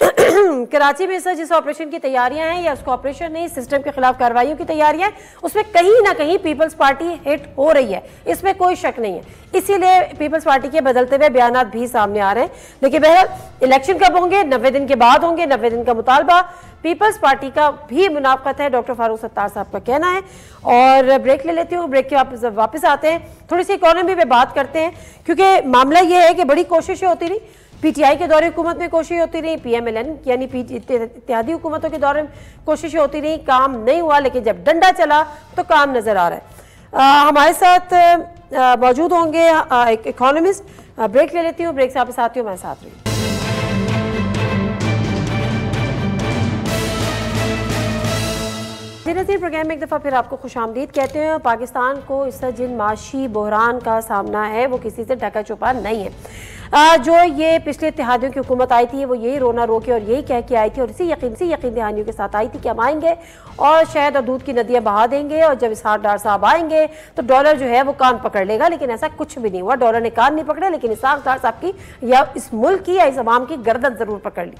कराची में सर जिस ऑपरेशन की तैयारियां हैं, या उसको ऑपरेशन नहीं, सिस्टम के खिलाफ कार्रवाइयों की तैयारियां, उसमें कहीं ना कहीं पीपल्स पार्टी हिट हो रही है, इसमें कोई शक नहीं है। इसीलिए पीपल्स पार्टी के बदलते हुए बयान भी सामने आ रहे हैं। लेकिन बहरहाल इलेक्शन कब होंगे? 90 दिन के बाद होंगे। 90 दिन का मुतालबा पीपल्स पार्टी का भी मुनाफत है, डॉक्टर फारूक सत्तार साहब का कहना है। और ब्रेक ले लेती हूँ, ब्रेक के वापस आते हैं, थोड़ी सी इकोनॉमी पे बात करते हैं, क्योंकि मामला ये है कि बड़ी कोशिशें होती रही, PTI के दौरे हुकूमत में कोशिश होती रही, PMLN यानी इत्तेहादी हुकूमतों के दौरे में कोशिशें होती रही, काम नहीं हुआ। लेकिन जब डंडा चला तो काम नजर आ रहा है। हमारे साथ मौजूद होंगे एक इकोनॉमिस्ट। ब्रेक ले लेती हूँ, ब्रेक से वापस आती हूँ, मैं साथ रही। नज़ीर प्रोग्राम में एक दफ़ा फिर आपको खुशामदीद कहते हैं। पाकिस्तान को इस जिन माशी बहरान का सामना है वो किसी से ढका छुपा नहीं है। जो ये पिछले इत्तेहादियों की हुकूमत आई थी, वो यही रोना रो के और यही कह के आई थी, और इसी यकीन दहानियों के साथ आई थी कि हम आएंगे और शहद और दूध की नदियाँ बहा देंगे, और जब इसहाक डार साहब आएंगे तो डॉलर जो है वो कान पकड़ लेगा। लेकिन ऐसा कुछ भी नहीं हुआ, डॉलर ने कान नहीं पकड़े, लेकिन इसहाक डार साहब की या इस मुल्क की या इस अवाम की गर्दन ज़रूर पकड़ ली।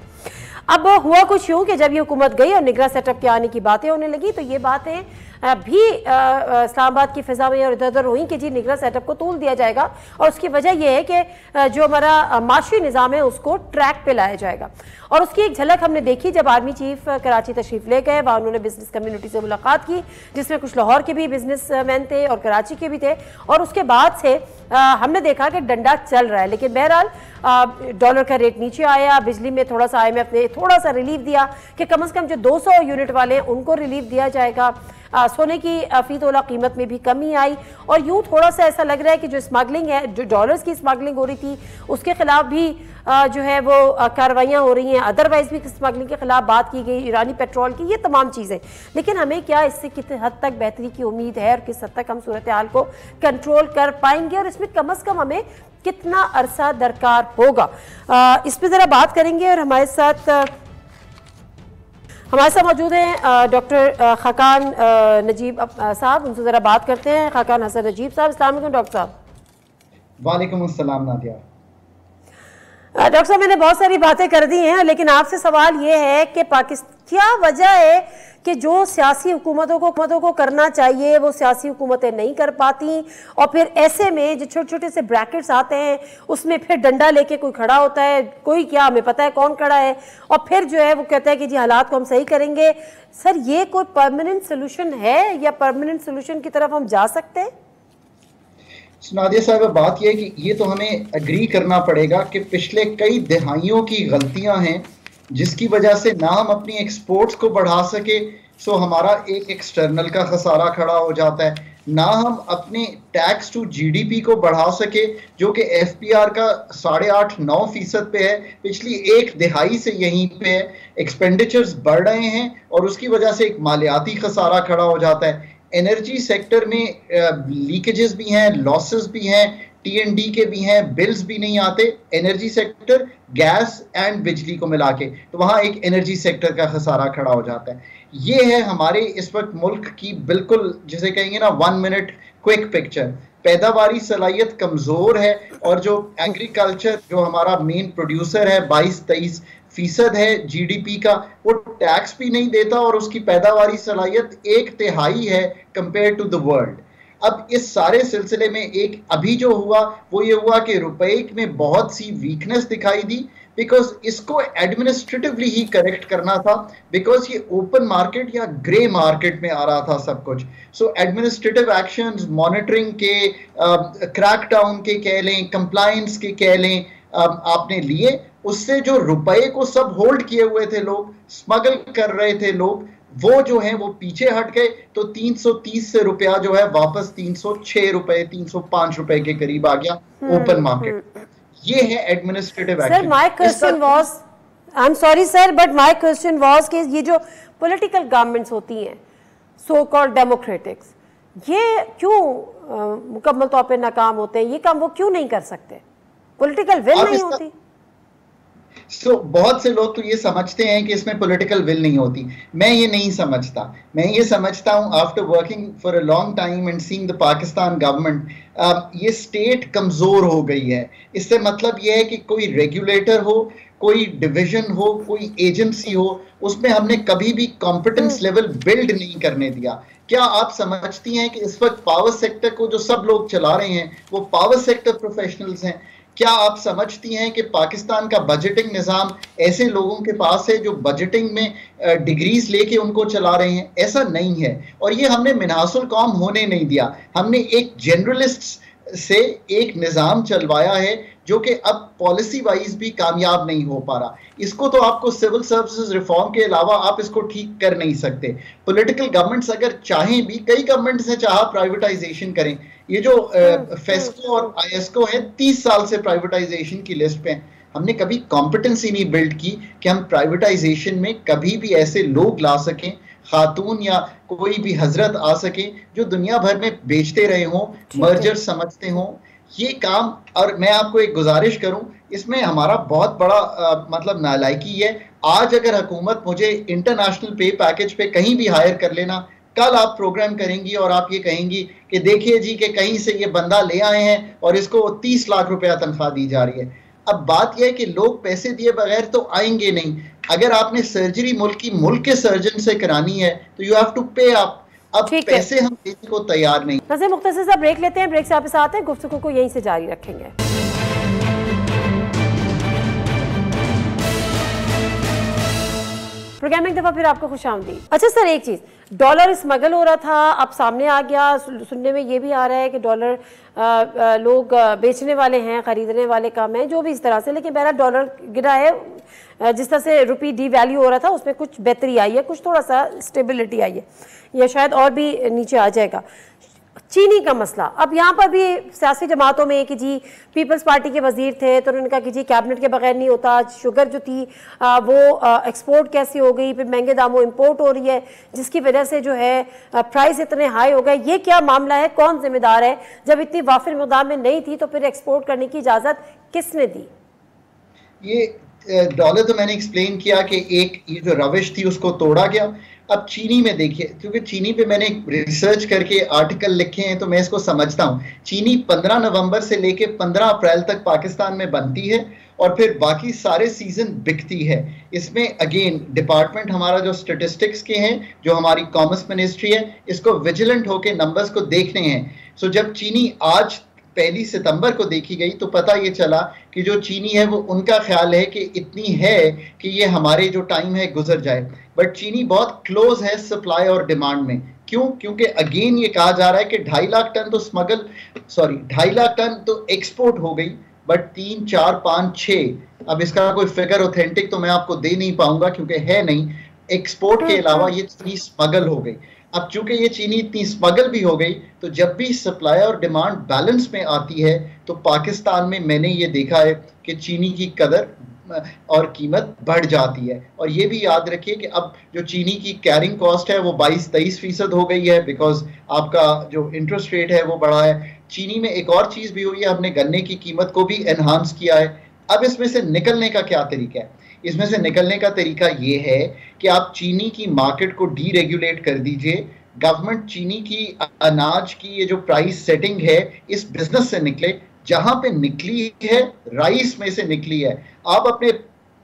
अब हुआ कुछ यूँ कि जब ये हुकूमत गई और निगरान सेटअप के आने की बातें होने लगी, तो ये बातें भी इस्लामाबाद की फिजा में और इधर उधर हुई कि जी निगरान सेटअप को तूल दिया जाएगा, और उसकी वजह यह है कि जो हमारा माशी निज़ाम है उसको ट्रैक पे लाया जाएगा। और उसकी एक झलक हमने देखी जब आर्मी चीफ कराची तशरीफ ले गए, वहाँ उन्होंने बिजनेस कम्युनिटी से मुलाकात की, जिसमें कुछ लाहौर के भी बिजनेसमैन थे और कराची के भी थे, और उसके बाद से हमने देखा कि डंडा चल रहा है। लेकिन बहरहाल डॉलर का रेट नीचे आया, बिजली में थोड़ा सा IMF ने थोड़ा सा रिलीफ दिया कि कम से कम जो 200 यूनिट वाले हैं उनको रिलीफ दिया जाएगा। सोने की फी तोला कीमत में भी कमी आई, और यूँ थोड़ा सा ऐसा लग रहा है कि जो स्मगलिंग है, जो डॉलर्स की स्मगलिंग हो रही थी, उसके खिलाफ भी जो है वो कार्रवाइयाँ हो रही हैं। अदरवाइज भी स्मगलिंग के खिलाफ बात की गई, ईरानी पेट्रोल की, ये तमाम चीज़ें। लेकिन हमें क्या इससे कितने हद तक बेहतरी की उम्मीद है, और किस हद तक हम सूरत हाल को कंट्रोल कर पाएंगे, और इसमें कम से कम हमें कितना अरसा दरकार होगा, इस पर ज़रा बात करेंगे। और हमारे साथ हमारे साथ मौजूद हैं डॉक्टर खाकान नजीब साहब, उनसे ज़रा बात करते हैं। खाकान हसन नजीब साहब, अस्सलाम वालेकुम डॉक्टर साहब। वालेकुम अस्सलाम नादिया। डॉक्टर साहब, मैंने बहुत सारी बातें कर दी हैं, लेकिन आपसे सवाल ये है कि पाकिस्तान क्या वजह है कि जो सियासी हुकूमतों को करना चाहिए वो सियासी हुकूमतें नहीं कर पाती, और फिर ऐसे में जो छोटे छोटे से ब्रैकेट्स आते हैं उसमें फिर डंडा लेके कोई खड़ा होता है, कोई क्या हमें पता है कौन खड़ा है, और फिर जो है वो कहता है कि जी हालात को हम सही करेंगे। सर, ये कोई परमानेंट सोल्यूशन है या परमानेंट सोल्यूशन की तरफ हम जा सकते हैं? नादिया साहब, बात यह है कि ये तो हमें एग्री करना पड़ेगा कि पिछले कई दहाइयों की गलतियां हैं जिसकी वजह से ना हम अपनी एक्सपोर्ट्स को बढ़ा सके, सो हमारा एक एक्सटर्नल का खसारा खड़ा हो जाता है, ना हम अपने टैक्स टू जीडीपी को बढ़ा सके जो कि एफपीआर का 8.5-9% पे है, पिछली एक दिहाई से यहीं पे है। एक्सपेंडिचर्स बढ़ रहे हैं और उसकी वजह से एक मालियाती खसारा खड़ा हो जाता है। एनर्जी सेक्टर में लीकेजेस भी हैं, लॉसेस भी हैं, टीएनडी के भी हैं, बिल्स भी नहीं आते। एनर्जी सेक्टर गैस एंड बिजली को मिला के, तो वहाँ एक एनर्जी सेक्टर का खसारा खड़ा हो जाता है। ये है हमारे इस वक्त मुल्क की बिल्कुल जिसे कहेंगे ना 1 मिनट क्विक पिक्चर। पैदावारी सलाहियत कमज़ोर है और जो एग्रीकल्चर जो हमारा मेन प्रोड्यूसर है 22-23% है जीडीपी का, वो टैक्स भी नहीं देता और उसकी पैदावारी सलाहियत 1/3 है कंपेयर टू द वर्ल्ड। अब इस सारे सिलसिले में एक अभी जो हुआ वो ये हुआ कि रुपए में बहुत सी वीकनेस दिखाई दी, बिकॉज इसको एडमिनिस्ट्रेटिवली ही करेक्ट करना था, बिकॉज ये ओपन मार्केट या ग्रे मार्केट में आ रहा था सब कुछ। सो एडमिनिस्ट्रेटिव एक्शंस, मॉनिटरिंग के, क्रैकडाउन के कह लें, कंप्लायंस के कह लें, आपने लिए, उससे जो रुपए को सब होल्ड किए हुए थे लोग, स्मगल कर रहे थे लोग, वो जो है वो पीछे हट गए। तो 330 से रुपया जो है वापस 306 रुपए 305 रुपए के करीब आ गया ओपन मार्केट। ये है administrative action. Sir, my question was, I am sorry sir, but my question was कि ये जो पॉलिटिकल गवर्नमेंट्स होती हैं, सो कॉल्ड डेमोक्रेटिक्स, ये क्यों मुकम्मल तौर पे नाकाम होते हैं? ये काम वो क्यों नहीं कर सकते? पॉलिटिकल विल नहीं होती? बहुत से लोग तो ये समझते हैं कि इसमें पॉलिटिकल विल नहीं होती। मैं ये नहीं समझता। मैं ये समझता हूँ after working for a long time and seeing the Pakistan government, ये स्टेट कमज़ोर हो गई है। इससे मतलब ये है कि कोई रेगुलेटर हो, कोई डिवीजन हो, कोई एजेंसी हो, उसमें हमने कभी भी कॉम्पिटेंस लेवल बिल्ड नहीं करने दिया। क्या आप समझती हैं कि इस वक्त पावर सेक्टर को जो सब लोग चला रहे हैं वो पावर सेक्टर प्रोफेशनल्स हैं? क्या आप समझती हैं कि पाकिस्तान का बजटिंग निज़ाम ऐसे लोगों के पास है जो बजटिंग में डिग्रीज लेके उनको चला रहे हैं? ऐसा नहीं है, और ये हमने मिनासुल कौम होने नहीं दिया। हमने एक जनरलिस्ट से एक निज़ाम चलवाया है जो कि अब पॉलिसी वाइज भी कामयाब नहीं हो पा रहा। इसको तो आपको सिविल सर्विसेज रिफॉर्म के अलावा आप इसको ठीक कर नहीं सकते। पॉलिटिकल गवर्नमेंट्स अगर चाहें भी, कई गवर्नमेंट्स ने चाहा प्राइवेटाइजेशन करें। ये जो फेस्को और आईएसको है 30 साल से प्राइवेटाइजेशन की लिस्ट पे हैं। हमने कभी कॉम्पिटेंसी नहीं बिल्ड की कि हम प्राइवेटाइजेशन में कभी भी ऐसे लोग ला सकें, खातून या कोई भी हजरत आ सके जो दुनिया भर में बेचते रहे हों, मर्जर समझते हों। ये काम, और मैं आपको एक गुजारिश करूं, इसमें हमारा बहुत बड़ा मतलब नालायकी है। आज अगर हुकूमत मुझे इंटरनेशनल पे पैकेज पे कहीं भी हायर कर लेना, कल आप प्रोग्राम करेंगी और आप ये कहेंगी कि देखिए जी कि कहीं से ये बंदा ले आए हैं और इसको 30 लाख रुपया तनख्वाह दी जा रही है। अब बात यह है कि लोग पैसे दिए बगैर तो आएंगे नहीं। अगर आपने सर्जरी मुल्क के सर्जन से करानी है तो यू हैव टू पे अप। अब पैसे हम देने को तैयार नहीं। नज़ीर मुख्तसर सा ब्रेक लेते हैं, ब्रेक से वापस आते हैं, गुफ्तगू को यहीं से जारी रखेंगे। प्रोग्राम एक दफ़ा फिर आपको खुशामदीद। अच्छा सर, एक चीज़, डॉलर स्मगल हो रहा था, अब सामने आ गया, सुनने में ये भी आ रहा है कि डॉलर लोग बेचने वाले हैं, ख़रीदने वाले कम हैं, जो भी इस तरह से, लेकिन बहरहाल डॉलर गिरा है। जिस तरह से रुपी डी वैल्यू हो रहा था उसमें कुछ बेहतरी आई है, कुछ थोड़ा सा स्टेबिलिटी आई है, या शायद और भी नीचे आ जाएगा। चीनी का मसला, अब यहाँ पर भी सियासी जमातों में कि जी पीपल्स पार्टी के वजीर थे तो उन्होंने कहा कि जी कैबिनेट के बगैर नहीं होता, शुगर जो थी वो एक्सपोर्ट कैसे हो गई, फिर महंगे दामों इंपोर्ट हो रही है जिसकी वजह से जो है प्राइस इतने हाई हो गए। ये क्या मामला है, कौन जिम्मेदार है? जब इतनी वाफिर मकदार में नहीं थी तो फिर एक्सपोर्ट करने की इजाज़त किसने दी? ये डॉलर तो मैंने एक्सप्लेन किया कि एक ये जो रविश थी उसको तोड़ा गया। अब चीनी में देखिए, क्योंकि चीनी पे मैंने रिसर्च करके आर्टिकल लिखे हैं तो मैं इसको समझता हूँ। चीनी 15 नवंबर से लेके 15 अप्रैल तक पाकिस्तान में बनती है और फिर बाकी सारे सीजन बिकती है। इसमें अगेन डिपार्टमेंट हमारा जो स्टेटिस्टिक्स के हैं, जो हमारी कॉमर्स मिनिस्ट्री है, इसको विजिलेंट होके नंबर्स को देखने हैं। सो जब चीनी आज 1 सितंबर को देखी गई तो पता ये चला कि जो चीनी है वो उनका ख्याल है कि इतनी है कि ये हमारे जो टाइम है गुजर जाए, बट चीनी बहुत क्लोज है सप्लाई और डिमांड में। क्यों? क्योंकि अगेन ये कहा जा रहा है कि 2.5 लाख टन तो 2.5 लाख टन तो एक्सपोर्ट हो गई, बट 3, 4, 5, 6, अब इसका कोई फिगर ऑथेंटिक तो मैं आपको दे नहीं पाऊंगा क्योंकि है नहीं, एक्सपोर्ट के अलावा ये चीनी स्मगल हो गई। अब चूंकि ये चीनी इतनी स्मगल भी हो गई तो जब भी सप्लाई और डिमांड बैलेंस में आती है तो पाकिस्तान में मैंने ये देखा है कि चीनी की कदर और कीमत बढ़ जाती है। और ये भी याद रखिए कि अब जो चीनी की कैरिंग कॉस्ट है वो 22-23% हो गई है, बिकॉज आपका जो इंटरेस्ट रेट है वो बढ़ा है। चीनी में एक और चीज भी हुई है, हमने गन्ने की कीमत को भी एनहांस किया है। अब इसमें से निकलने का क्या तरीका है? इसमें से निकलने का तरीका ये है कि आप चीनी की मार्केट को डीरेगुलेट कर दीजिए। गवर्नमेंट चीनी की अनाज की ये जो प्राइस सेटिंग है इस बिजनेस से निकले, जहां पे निकली है राइस में से निकली है। आप अपने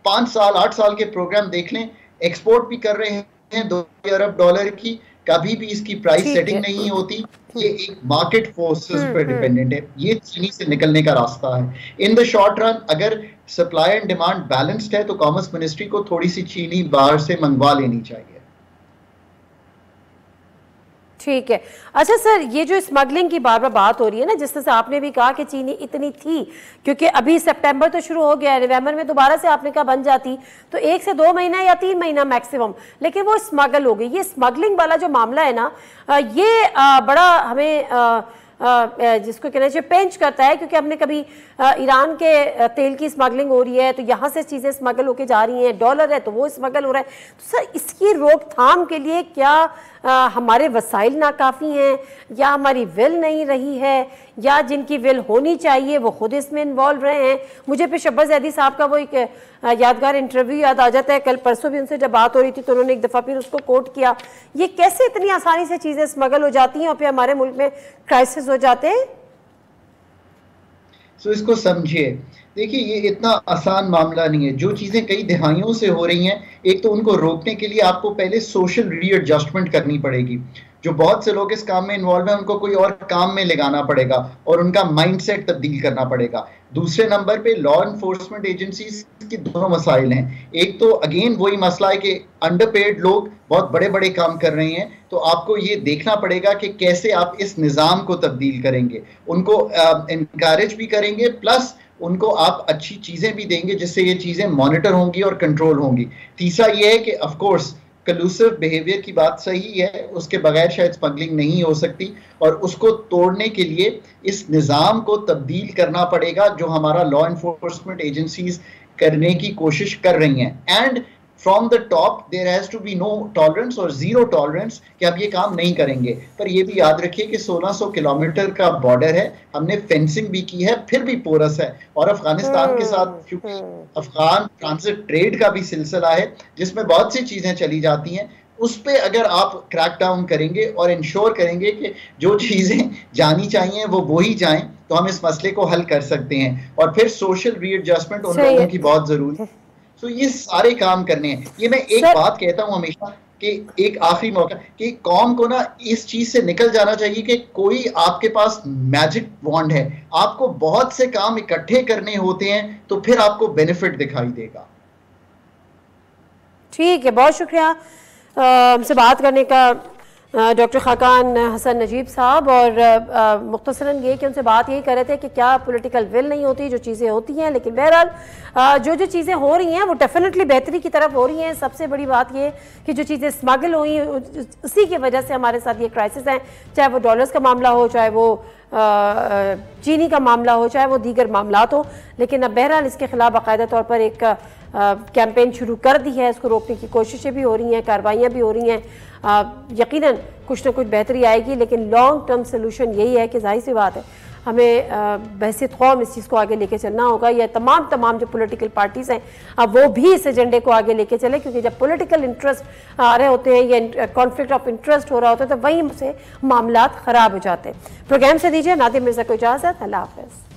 5 साल 8 साल के प्रोग्राम देख लें, एक्सपोर्ट भी कर रहे हैं 2 अरब डॉलर की, कभी भी इसकी प्राइस सेटिंग नहीं होती। ये एक मार्केट फोर्सेस पर डिपेंडेंट है। ये चीनी से निकलने का रास्ता है। इन द शॉर्ट रन अगर सप्लाई एंड डिमांड बैलेंस्ड है तो कॉमर्स मिनिस्ट्री को थोड़ी सी चीनी बाहर से मंगवा लेनी चाहिए। ठीक है। अच्छा सर, ये जो स्मगलिंग की बार बार बात हो रही है ना, जिस तरह से आपने भी कहा कि चीनी इतनी थी, क्योंकि अभी सितंबर तो शुरू हो गया है, नवंबर में दोबारा से आपने कहा बन जाती तो 1 से 2 महीना या 3 महीना मैक्सिमम, लेकिन वो स्मगल हो गई। ये स्मगलिंग वाला जो मामला है ना, ये बड़ा हमें जिसको कहना चाहिए पेंच करता है, क्योंकि हमने कभी ईरान के तेल की स्मगलिंग हो रही है तो यहाँ से चीज़ें स्मगल होके जा रही हैं, डॉलर है तो वो स्मगल हो रहा है। तो सर इसकी रोकथाम के लिए क्या हमारे वसाइल नाकाफ़ी हैं, या हमारी विल नहीं रही है, या जिनकी विल होनी चाहिए वो खुद इसमें इन्वॉल्व रहे हैं? मुझे पे शब्बा ज़ैदी साहब का वो एक यादगार इंटरव्यू याद आ जाता है। कल परसों भी उनसे जब बात हो रही थी तो उन्होंने एक दफ़ा फिर उसको कोट किया। ये कैसे इतनी आसानी से चीज़ें स्मगल हो जाती हैं और फिर हमारे मुल्क में क्राइसिस हो जाते हैं? सो इसको समझिए, देखिए ये इतना आसान मामला नहीं है। जो चीज़ें कई दहाइयों से हो रही हैं, एक तो उनको रोकने के लिए आपको पहले सोशल रीएडजस्टमेंट करनी पड़ेगी। जो बहुत से लोग इस काम में इन्वॉल्व हैं उनको कोई और काम में लगाना पड़ेगा और उनका माइंडसेट तब्दील करना पड़ेगा। दूसरे नंबर पे लॉ इन्फोर्समेंट एजेंसीज की दोनों मसाइल हैं। एक तो अगेन वही मसला है कि अंडरपेड लोग बहुत बड़े बड़े काम कर रहे हैं, तो आपको ये देखना पड़ेगा कि कैसे आप इस निज़ाम को तब्दील करेंगे, उनको इनकरेज भी करेंगे, प्लस उनको आप अच्छी चीज़ें भी देंगे जिससे ये चीज़ें मॉनिटर होंगी और कंट्रोल होंगी। तीसरा ये है कि ऑफ कोर्स कलूसिव बिहेवियर की बात सही है, उसके बगैर शायद स्मगलिंग नहीं हो सकती, और उसको तोड़ने के लिए इस निज़ाम को तब्दील करना पड़ेगा जो हमारा लॉ इन्फोर्समेंट एजेंसीज करने की कोशिश कर रही हैं। And from the top there has to be no tolerance और जीरो टॉलरेंस कि आप ये काम नहीं करेंगे। पर ये भी याद रखिए कि 1600 किलोमीटर का बॉर्डर है, हमने फेंसिंग भी की है, फिर भी पोरस है, और अफगानिस्तान के साथ क्योंकि अफगान ट्रांजिट ट्रेड का भी सिलसिला है जिसमें बहुत सी चीजें चली जाती हैं, उस पर अगर आप क्रैक डाउन करेंगे और इंश्योर करेंगे कि जो चीजें जानी चाहिए वो ही जाएं, तो हम इस मसले को हल कर सकते हैं। और फिर सोशल रीएडजस्टमेंट उन लोगों की बहुत जरूरी है। तो ये सारे काम करने हैं। ये मैं एक बात कहता हूं हमेशा कि एक आखिरी मौका कि कौम को ना इस चीज से निकल जाना चाहिए कि कोई आपके पास मैजिक वॉन्ड है, आपको बहुत से काम इकट्ठे करने होते हैं तो फिर आपको बेनिफिट दिखाई देगा। ठीक है, बहुत शुक्रिया हमसे बात करने का डॉक्टर खाकान हसन नजीब साहब। और मुख्तसरन ये कि उनसे बात यही कर रहे थे कि क्या पॉलिटिकल विल नहीं होती, जो चीज़ें होती हैं, लेकिन बहरहाल जो चीज़ें हो रही हैं वो डेफिनेटली बेहतरी की तरफ हो रही हैं। सबसे बड़ी बात ये कि जो चीज़ें स्मगल हुई उसी की वजह से हमारे साथ ये क्राइसिस हैं, चाहे वो डॉलर्स का मामला हो, चाहे वो चीनी का मामला हो, चाहे वो दीगर मामलात हो। लेकिन अब बहरहाल इसके खिलाफ बाकायदा तौर पर एक कैंपेन शुरू कर दी है, इसको रोकने की कोशिशें भी हो रही हैं, कार्रवाइयाँ भी हो रही हैं। यकीनन कुछ ना कुछ बेहतरी आएगी, लेकिन लॉन्ग टर्म सोल्यूशन यही है कि जाहिर सी बात है हमें बहसियत कौम इस चीज़ को आगे लेके चलना होगा। या तमाम जो पॉलिटिकल पार्टीज़ हैं अब वो भी इस एजेंडे को आगे लेके चले, क्योंकि जब पॉलिटिकल इंटरेस्ट आ रहे होते हैं या कॉन्फ्लिक्ट ऑफ इंटरेस्ट हो रहा होता है तो वहीं से मामलात ख़राब हो जाते हैं। प्रोग्राम से दीजिए नादिम मिर्ज़ा को इजाज़त। अल्लाह हाफ़िज़।